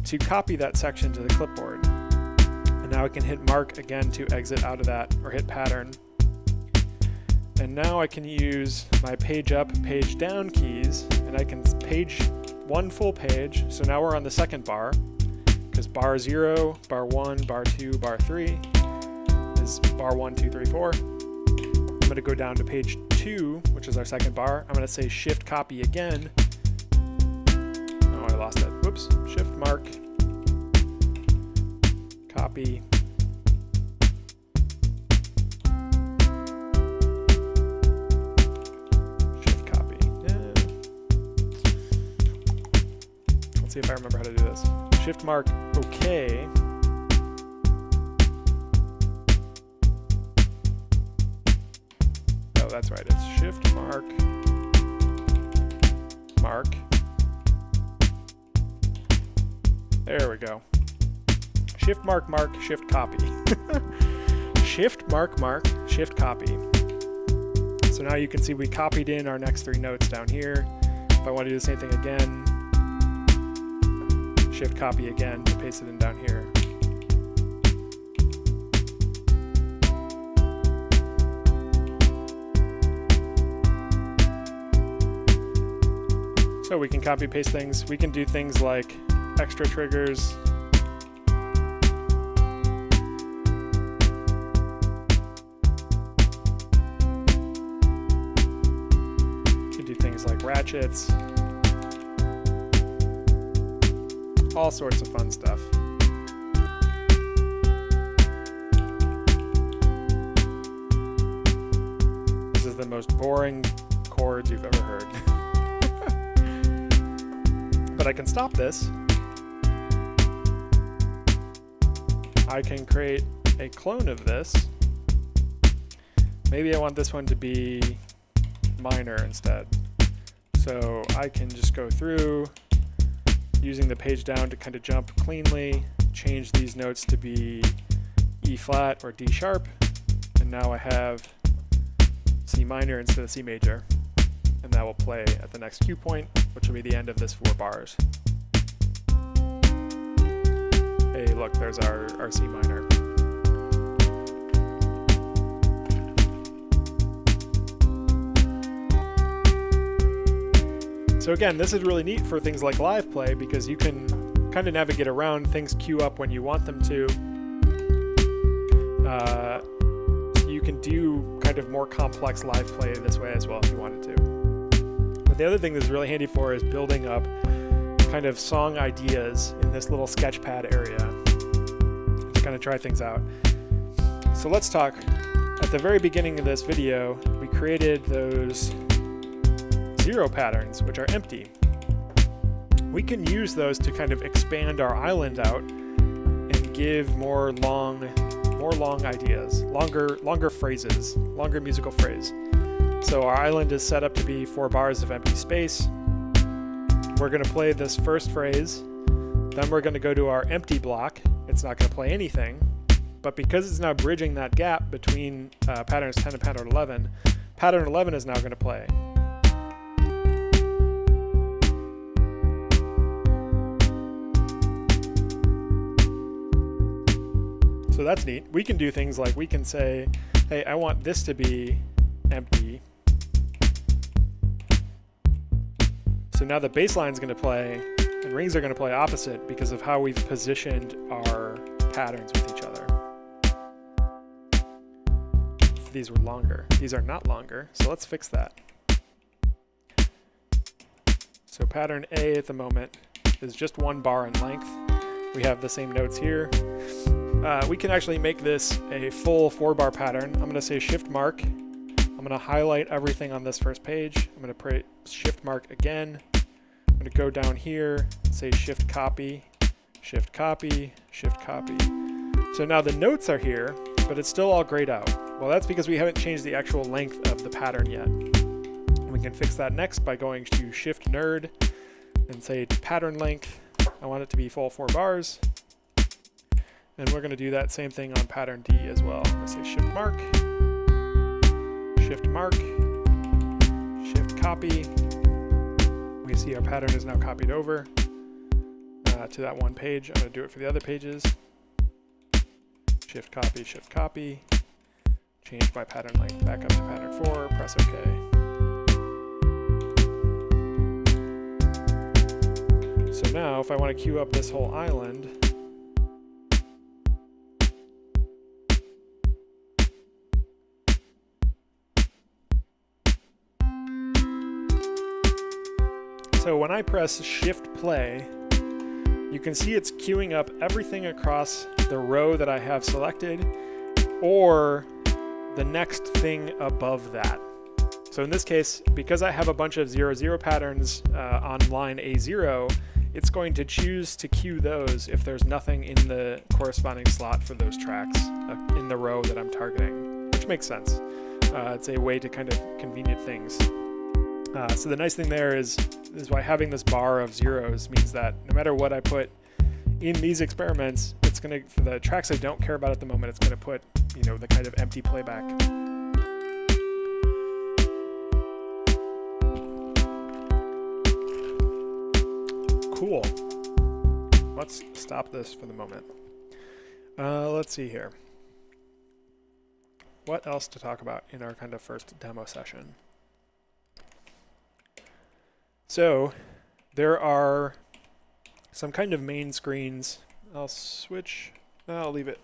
to copy that section to the clipboard. And now I can hit mark again to exit out of that, or hit pattern. And now I can use my page up, page down keys, and I can page one full page. So now we're on the second bar, because bar 0, bar 1, bar 2, bar 3 is bar 1, 2, 3, 4. I'm going to go down to page 2, which is our second bar. I'm going to say Shift copy again. Oh, I lost it. Whoops. Shift mark, copy. Shift copy. Yeah. Let's see if I remember how to do this. Shift mark, OK. Oh, that's right. It's Shift mark, mark. There we go. Shift mark, mark, Shift copy. Shift mark, mark, Shift copy. So now you can see we copied in our next 3 notes down here. If I want to do the same thing again, Shift copy again to paste it in down here. So we can copy paste things. We can do things like extra triggers. We can do things like ratchets. All sorts of fun stuff. This is the most boring chords you've ever heard. But I can stop this. I can create a clone of this. Maybe I want this one to be minor instead. So I can just go through using the page down to kind of jump cleanly, change these notes to be E flat or D sharp, and now I have C minor instead of C major. And that will play at the next cue point, which will be the end of this 4 bars. Hey, look, there's our C minor. So again, this is really neat for things like live play because you can kind of navigate around, things queue up when you want them to. You can do kind of more complex live play this way as well if you wanted to. But the other thing that's really handy for is building up kind of song ideas in this little sketchpad area to kind of try things out. So let's talk. At the very beginning of this video, we created those 0 patterns, which are empty. We can use those to kind of expand our island out and give more long ideas, longer phrases, longer musical phrase. So our island is set up to be 4 bars of empty space. We're going to play this first phrase, then we're going to go to our empty block. It's not going to play anything, but because it's now bridging that gap between patterns 10 and pattern 11, pattern 11 is now going to play. So that's neat. We can do things like we can say, hey, I want this to be empty. So now the bass line is going to play and rings are going to play opposite because of how we've positioned our patterns with each other. If these were longer. These are not longer, so let's fix that. So pattern A at the moment is just 1 bar in length. We have the same notes here. We can actually make this a full 4-bar pattern. I'm going to say Shift mark. I'm going to highlight everything on this first page. I'm going to Shift mark again. I'm going to go down here and say Shift copy, Shift copy, Shift copy. So now the notes are here, but it's still all grayed out. Well, that's because we haven't changed the actual length of the pattern yet. And we can fix that next by going to Shift nerd and say pattern length. I want it to be full 4 bars. and we're going to do that same thing on pattern D as well. Let's say shift mark, shift copy. We see our pattern is now copied over to that one page. I'm going to do it for the other pages. Shift copy, change my pattern length back up to pattern 4, press OK. So now if I want to queue up this whole island, so when I press Shft+Play, you can see it's queuing up everything across the row that I have selected or the next thing above that. So in this case, because I have a bunch of 0, 0 patterns on line A0, it's going to choose to queue those if there's nothing in the corresponding slot for those tracks in the row that I'm targeting, which makes sense. It's a way to kind of convenient things. So the nice thing there is by having this bar of zeros means that no matter what I put in these experiments, it's going to, for the tracks I don't care about at the moment, it's going to put, you know, the kind of empty playback. Cool. Let's stop this for the moment. Let's see here. What else to talk about in our kind of first demo session? So there are some kind of main screens. I'll switch. I'll leave it.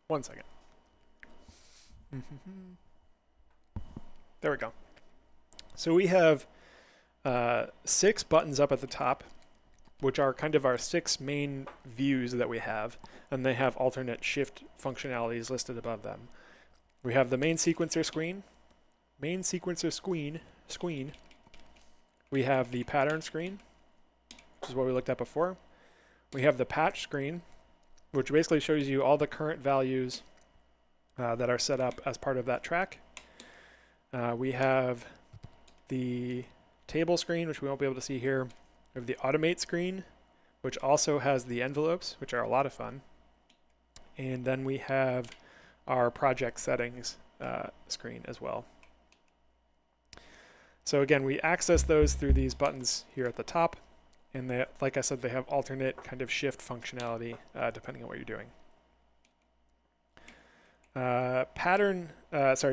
1 second. There we go. So we have 6 buttons up at the top, which are kind of our 6 main views that we have, and they have alternate shift functionalities listed above them. We have the main sequencer screen, screen. We have the pattern screen, which is what we looked at before. We have the patch screen, which basically shows you all the current values that are set up as part of that track. We have the table screen, which we won't be able to see here. We have the automate screen, which also has the envelopes, which are a lot of fun. And then we have our project settings screen as well. So again, we access those through these buttons here at the top, and they, like I said, they have alternate kind of shift functionality depending on what you're doing.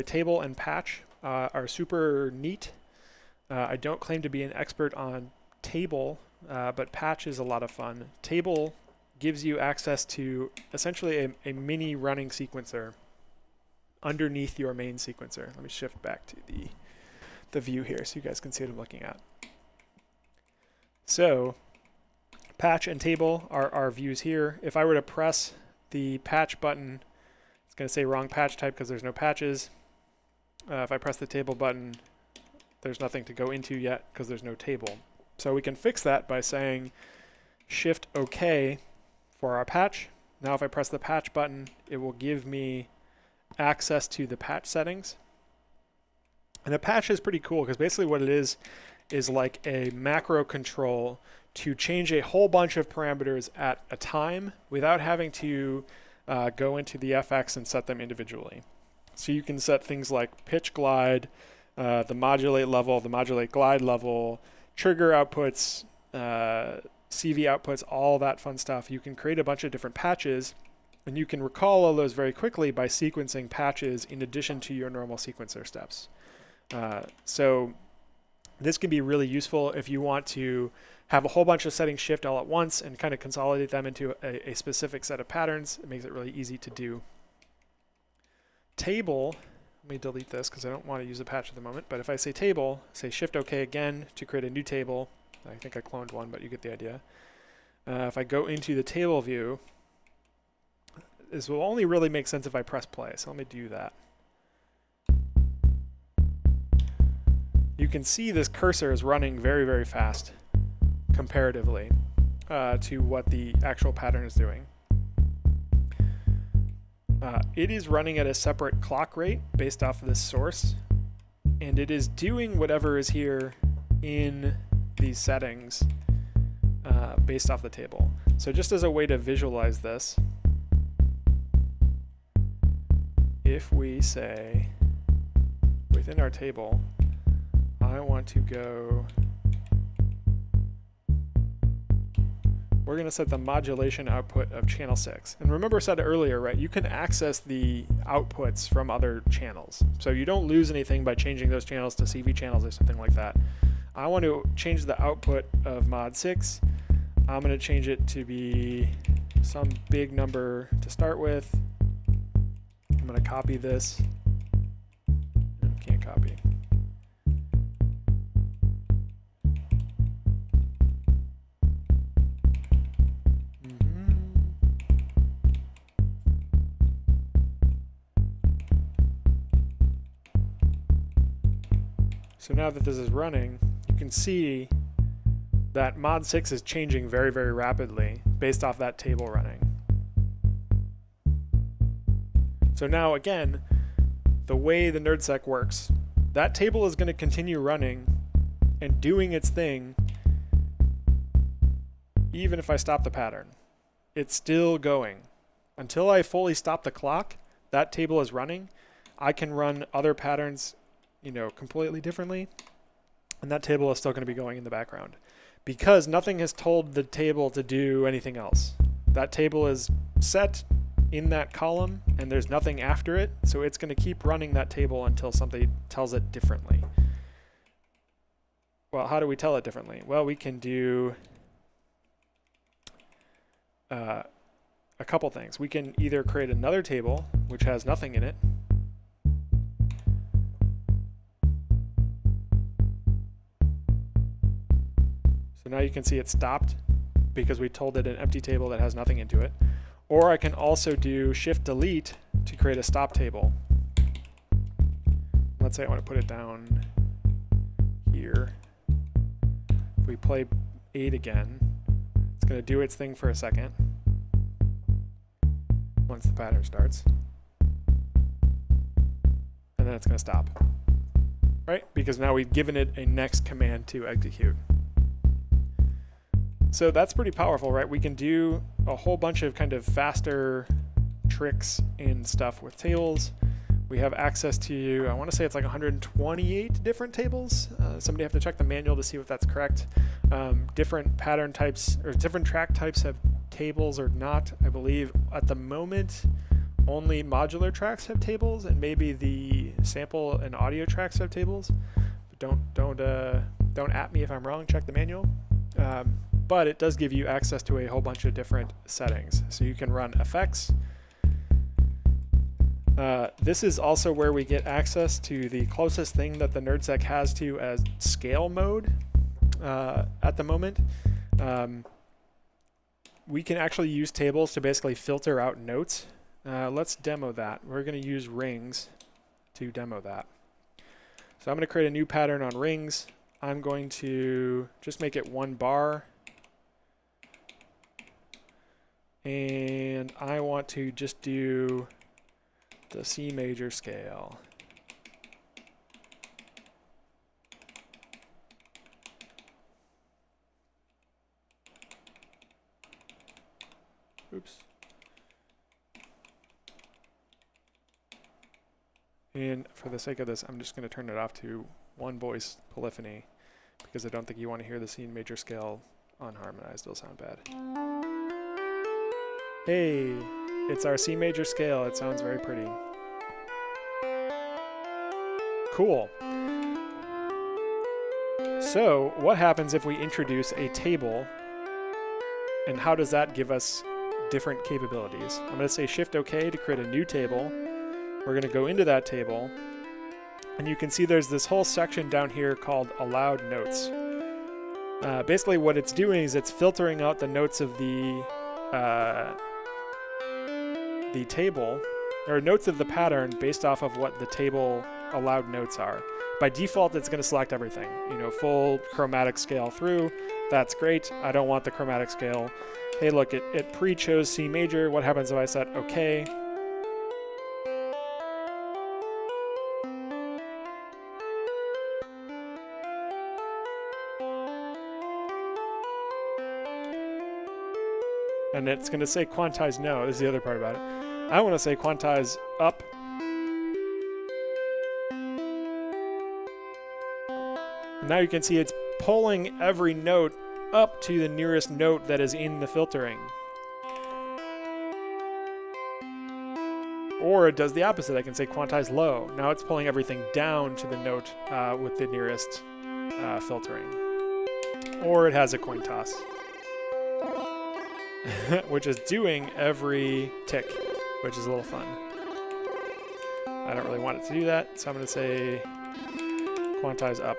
Table and patch are super neat. I don't claim to be an expert on table, but patch is a lot of fun. Table gives you access to essentially a mini running sequencer underneath your main sequencer. Let me shift back to the view here so you guys can see what I'm looking at. So patch and table are our views here. If I were to press the patch button, it's going to say wrong patch type because there's no patches. If I press the table button, there's nothing to go into yet because there's no table. So we can fix that by saying Shift OK for our patch. Now if I press the patch button, it will give me access to the patch settings. And a patch is pretty cool because basically what it is like a macro control to change a whole bunch of parameters at a time without having to go into the FX and set them individually. So you can set things like pitch glide, the modulate level, the modulate glide level, trigger outputs, CV outputs, all that fun stuff. You can create a bunch of different patches, and you can recall all those very quickly by sequencing patches in addition to your normal sequencer steps. So this can be really useful if you want to have a whole bunch of settings shift all at once and kind of consolidate them into a specific set of patterns. It makes it really easy to do. Table, let me delete this because I don't want to use a patch at the moment, but if I say table, say Shift OK again to create a new table. I think I cloned one, but you get the idea. If I go into the table view, this will only really make sense if I press play, so let me do that. You can see this cursor is running very, very fast comparatively to what the actual pattern is doing. It is running at a separate clock rate based off of this source, and it is doing whatever is here in these settings based off the table. So just as a way to visualize this, if we say within our table, I want to go, we're going to set the modulation output of channel 6. And remember I said earlier, right, you can access the outputs from other channels. So you don't lose anything by changing those channels to CV channels or something like that. I want to change the output of mod 6. I'm going to change it to be some big number to start with. I'm going to copy this. Can't copy. So now that this is running, you can see that mod 6 is changing very, very rapidly based off that table running. So now again, the way the NerdSeq works, that table is going to continue running and doing its thing even if I stop the pattern. It's still going. Until I fully stop the clock, that table is running. I can run other patterns, you know, completely differently, and that table is still going to be going in the background because nothing has told the table to do anything else. That table is set in that column and there's nothing after it, so it's going to keep running that table until something tells it differently. Well, how do we tell it differently? Well, we can do a couple things. We can either create another table which has nothing in it, so now you can see it stopped because we told it an empty table that has nothing into it. Or I can also do Shift-Delete to create a stop table. Let's say I want to put it down here. If we play 8 again, it's going to do its thing for a second once the pattern starts. And then it's going to stop. Right? Because now we've given it a next command to execute. So that's pretty powerful, right? We can do a whole bunch of kind of faster tricks and stuff with tables. We have access to, I want to say it's like 128 different tables. Somebody have to check the manual to see if that's correct. Different pattern types or different track types have tables or not. I believe at the moment only modular tracks have tables, and maybe the sample and audio tracks have tables. But don't at me if I'm wrong. Check the manual. But it does give you access to a whole bunch of different settings. So you can run effects. This is also where we get access to the closest thing that the NerdSeq has to as scale mode at the moment. We can actually use tables to basically filter out notes. Let's demo that. We're going to use rings to demo that. So I'm going to create a new pattern on rings. I'm going to just make it 1 bar. And I want to just do the C major scale. Oops. And for the sake of this, I'm just going to turn it off to 1 voice polyphony because I don't think you want to hear the C major scale unharmonized. It'll sound bad. Hey, it's our C major scale. It sounds very pretty. Cool. So what happens if we introduce a table, and how does that give us different capabilities? I'm going to say Shift-OK to create a new table. We're going to go into that table, and you can see there's this whole section down here called Allowed Notes. Basically what it's doing is it's filtering out the notes of the table, or notes of the pattern based off of what the table allowed notes are. By default, it's going to select everything. You know, full chromatic scale through. That's great. I don't want the chromatic scale. Hey, look, it pre-chose C major. What happens if I set OK? And it's going to say quantize no. This is the other part about it. I want to say quantize up. And now you can see it's pulling every note up to the nearest note that is in the filtering. Or it does the opposite. I can say quantize low. Now it's pulling everything down to the note with the nearest filtering. Or it has a coin toss, which is doing every tick, which is a little fun. I don't really want it to do that, so I'm going to say quantize up.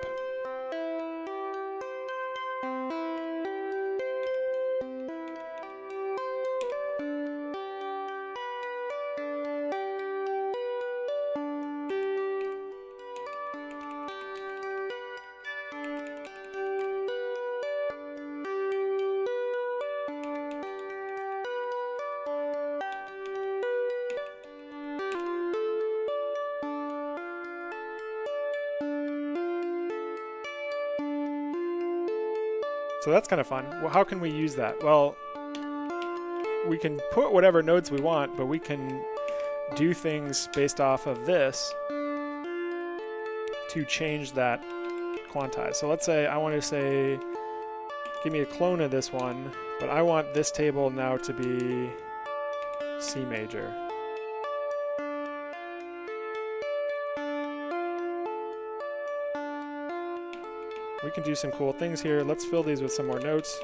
So that's kind of fun. Well, how can we use that? Well, we can put whatever notes we want, but we can do things based off of this to change that quantize. So let's say I want to say, give me a clone of this one, but I want this table now to be C major. We can do some cool things here. Let's fill these with some more notes.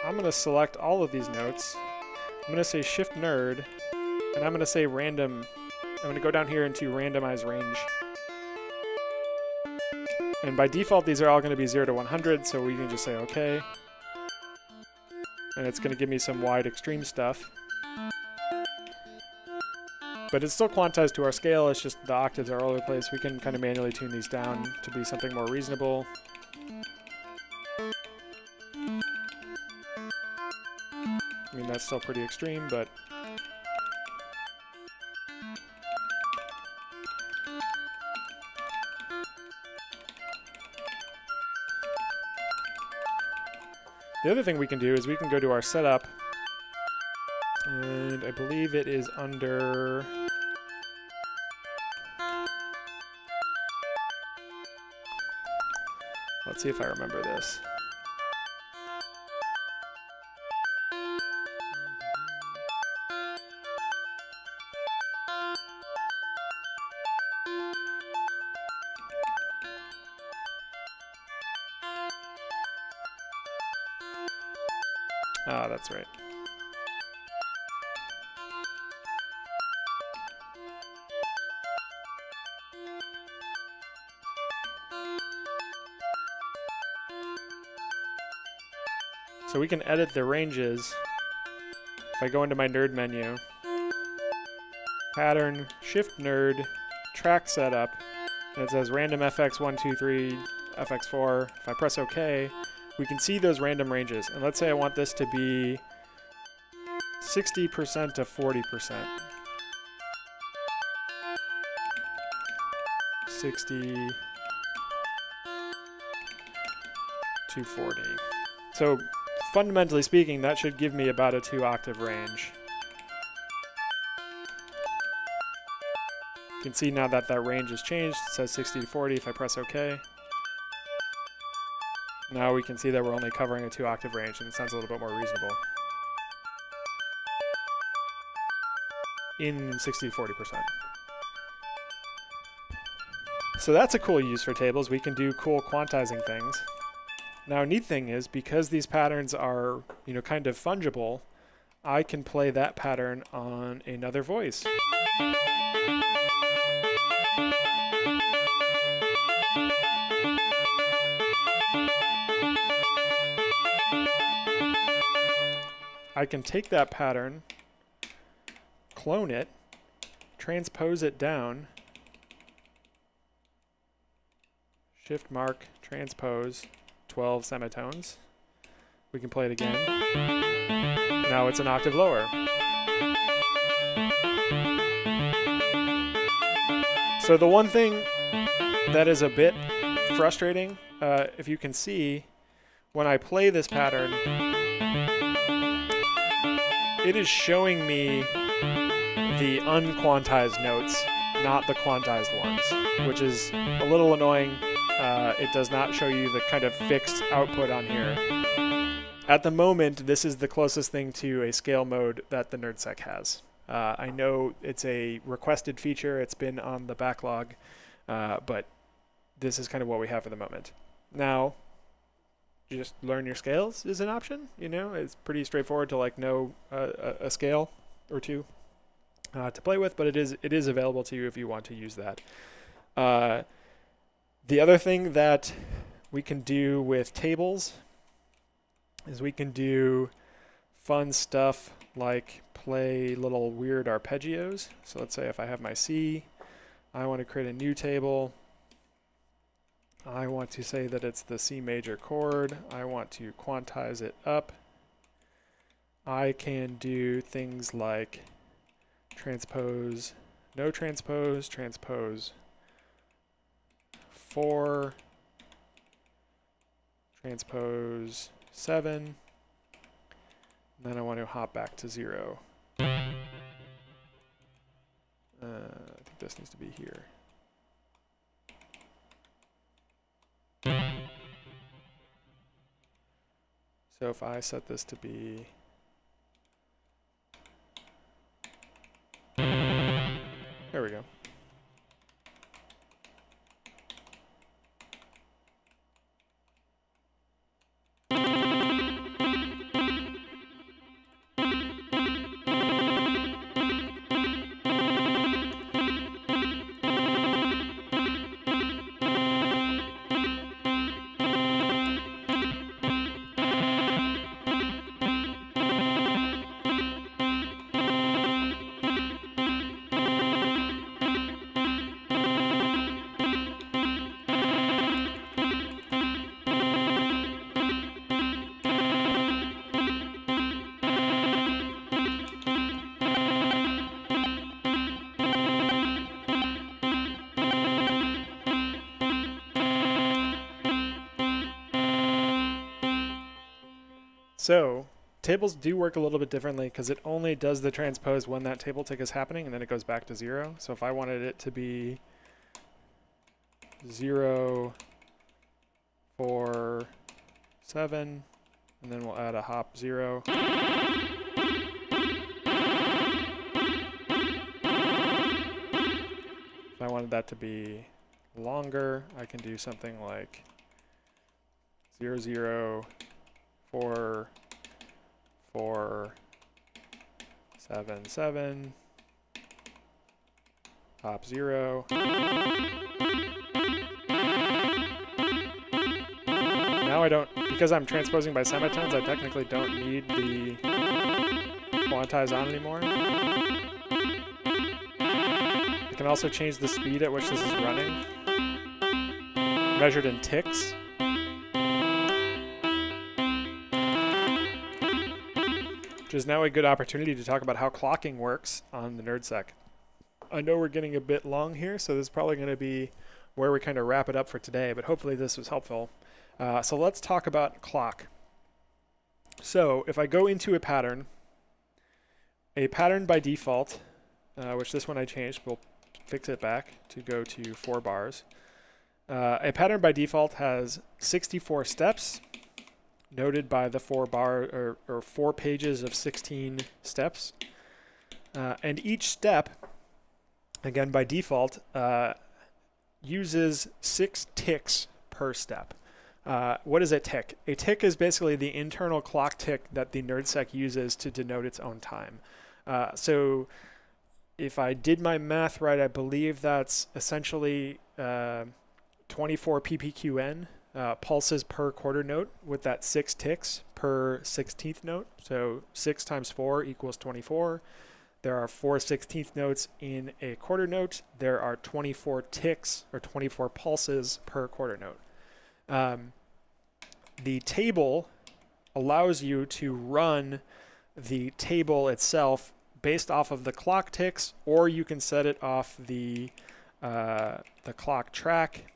I'm going to select all of these notes. I'm going to say Shift Nerd, and I'm going to say random. I'm going to go down here into randomize range. And by default, these are all going to be 0 to 100, so we can just say OK. And it's going to give me some wide extreme stuff. But it's still quantized to our scale, it's just the octaves are all over the place. We can kind of manually tune these down to be something more reasonable. I mean, that's still pretty extreme, but... The other thing we can do is we can go to our setup, and I believe it is under... Let's see if I remember this. Ah, that's right. So we can edit the ranges. If I go into my nerd menu, pattern, shift nerd, track setup, and it says random FX123, FX4. If I press OK, we can see those random ranges. And let's say I want this to be 60% to 40%. 60 to 40. So fundamentally speaking, that should give me about a 2-octave range. You can see now that that range has changed. It says 60 to 40 if I press OK. Now we can see that we're only covering a 2-octave range, and it sounds a little bit more reasonable. In 60 to 40%. So that's a cool use for tables. We can do cool quantizing things. Now, a neat thing is, because these patterns are, kind of fungible, I can play that pattern on another voice. I can take that pattern, clone it, transpose it down, shift mark, transpose, 12 semitones. We can play it again. Now it's an octave lower. So the one thing that is a bit frustrating. If you can see, when I play this pattern, it is showing me the unquantized notes, not the quantized ones, which is a little annoying. It does not show you the kind of fixed output on here. At the moment, this is the closest thing to a scale mode that the NerdSeq has. I know it's a requested feature, it's been on the backlog, but this is kind of what we have for the moment. Now, just learn your scales is an option. You know, it's pretty straightforward to like know a scale or two to play with, but it is available to you if you want to use that. The other thing that we can do with tables is we can do fun stuff like play little weird arpeggios. So let's say if I have my C, I want to create a new table. I want to say that it's the C major chord. I want to quantize it up. I can do things like transpose, no transpose, transpose 4, transpose 7, and then I want to hop back to 0. I think this needs to be here. So if I set this to be there we go. So tables do work a little bit differently because it only does the transpose when that table tick is happening, and then it goes back to 0. So if I wanted it to be 0, 4, 7, and then we'll add a hop 0. If I wanted that to be longer, I can do something like 0, 0, 4, 4, 7, 7, hop 0. Now I don't, because I'm transposing by semitones, I technically don't need the quantize on anymore. I can also change the speed at which this is running, measured in ticks. Which is now a good opportunity to talk about how clocking works on the NerdSeq. I know we're getting a bit long here, so this is probably going to be where we kind of wrap it up for today, but hopefully this was helpful. So let's talk about clock. So if I go into a pattern by default, which this one I changed, we'll fix it back to go to 4 bars. A pattern by default has 64 steps, noted by the 4 pages of 16 steps. And each step, again by default, uses 6 ticks per step. What is a tick? A tick is basically the internal clock tick that the NerdSeq uses to denote its own time. So if I did my math right, I believe that's essentially 24 ppqn. Pulses per quarter note with that 6 ticks per 16th note. So 6 times 4 equals 24. There are 4 16th notes in a quarter note. There are 24 ticks or 24 pulses per quarter note. The table allows you to run the table itself based off of the clock ticks, or you can set it off the clock track.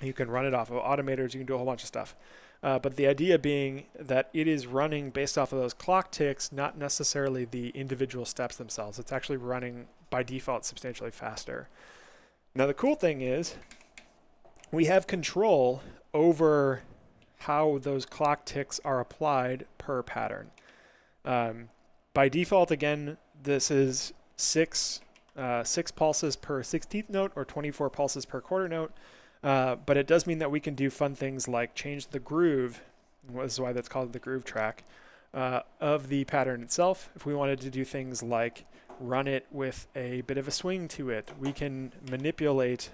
You can run it off of automators. You can do a whole bunch of stuff. But the idea being that it is running based off of those clock ticks, not necessarily the individual steps themselves. It's actually running by default substantially faster. Now the cool thing is we have control over how those clock ticks are applied per pattern. By default, again, this is 6 pulses per 16th note or 24 pulses per quarter note. But it does mean that we can do fun things like change the groove, this is why that's called the groove track, of the pattern itself. If we wanted to do things like run it with a bit of a swing to it, we can manipulate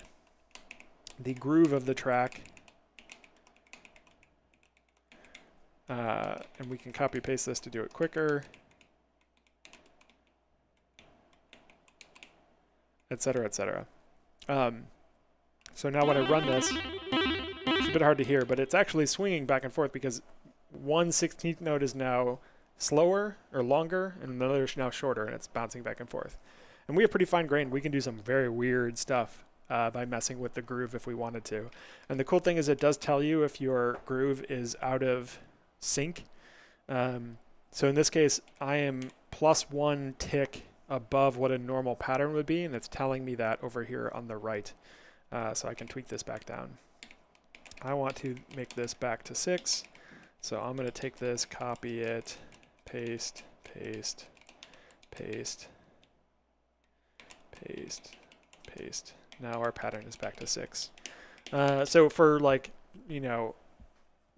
the groove of the track, and we can copy paste this to do it quicker, etc., etc. So now when I run this, it's a bit hard to hear, but it's actually swinging back and forth because 1/16th note is now slower or longer, and another is now shorter, and it's bouncing back and forth. And we have pretty fine grain. We can do some very weird stuff by messing with the groove if we wanted to. And the cool thing is it does tell you if your groove is out of sync. So in this case, I am +1 tick above what a normal pattern would be, and it's telling me that over here on the right. So I can tweak this back down. I want to make this back to 6. So I'm going to take this, copy it, paste, paste, paste, paste, paste. Now our pattern is back to 6. So for like, you know,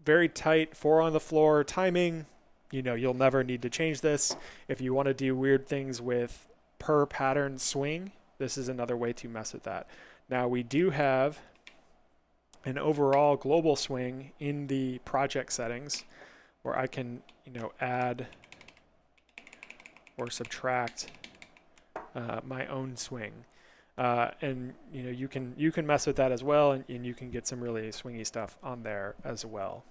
very tight 4 on the floor timing, you know, you'll never need to change this. If you want to do weird things with per pattern swing, this is another way to mess with that. Now we do have an overall global swing in the project settings where I can, you know, add or subtract my own swing. And you know, you can mess with that as well, and you can get some really swingy stuff on there as well.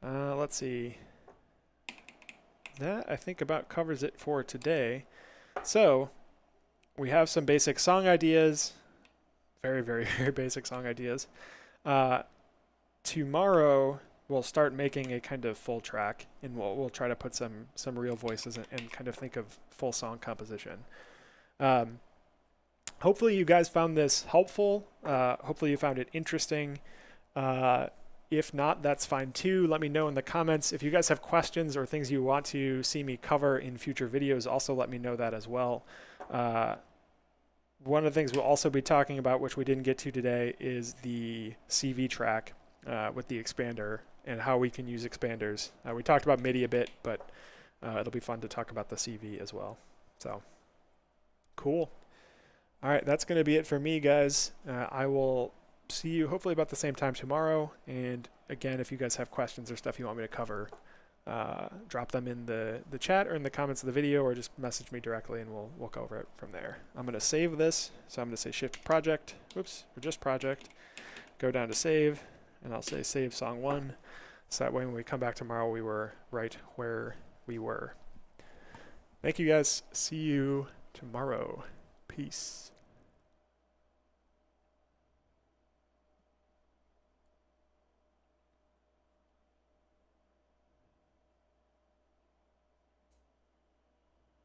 Let's see. That I think about covers it for today. So we have some basic song ideas, very, very, very basic song ideas. Tomorrow we'll start making a kind of full track, and we'll try to put some real voices and kind of think of full song composition. Hopefully you guys found this helpful. Hopefully you found it interesting. If not, that's fine too. Let me know in the comments. If you guys have questions or things you want to see me cover in future videos, also let me know that as well. One of the things we'll also be talking about, which we didn't get to today, is the CV track with the expander and how we can use expanders. We talked about MIDI a bit, but it'll be fun to talk about the CV as well. So, cool. All right, that's going to be it for me, guys. I will see you hopefully about the same time tomorrow. And again, if you guys have questions or stuff you want me to cover, drop them in the chat or in the comments of the video, or just message me directly and we'll go over it from there. I'm going to save this. So I'm going to say Shift Project, whoops, or just Project, go down to save, and I'll say save song 1. So that way when we come back tomorrow, we were right where we were. Thank you guys. See you tomorrow. Peace.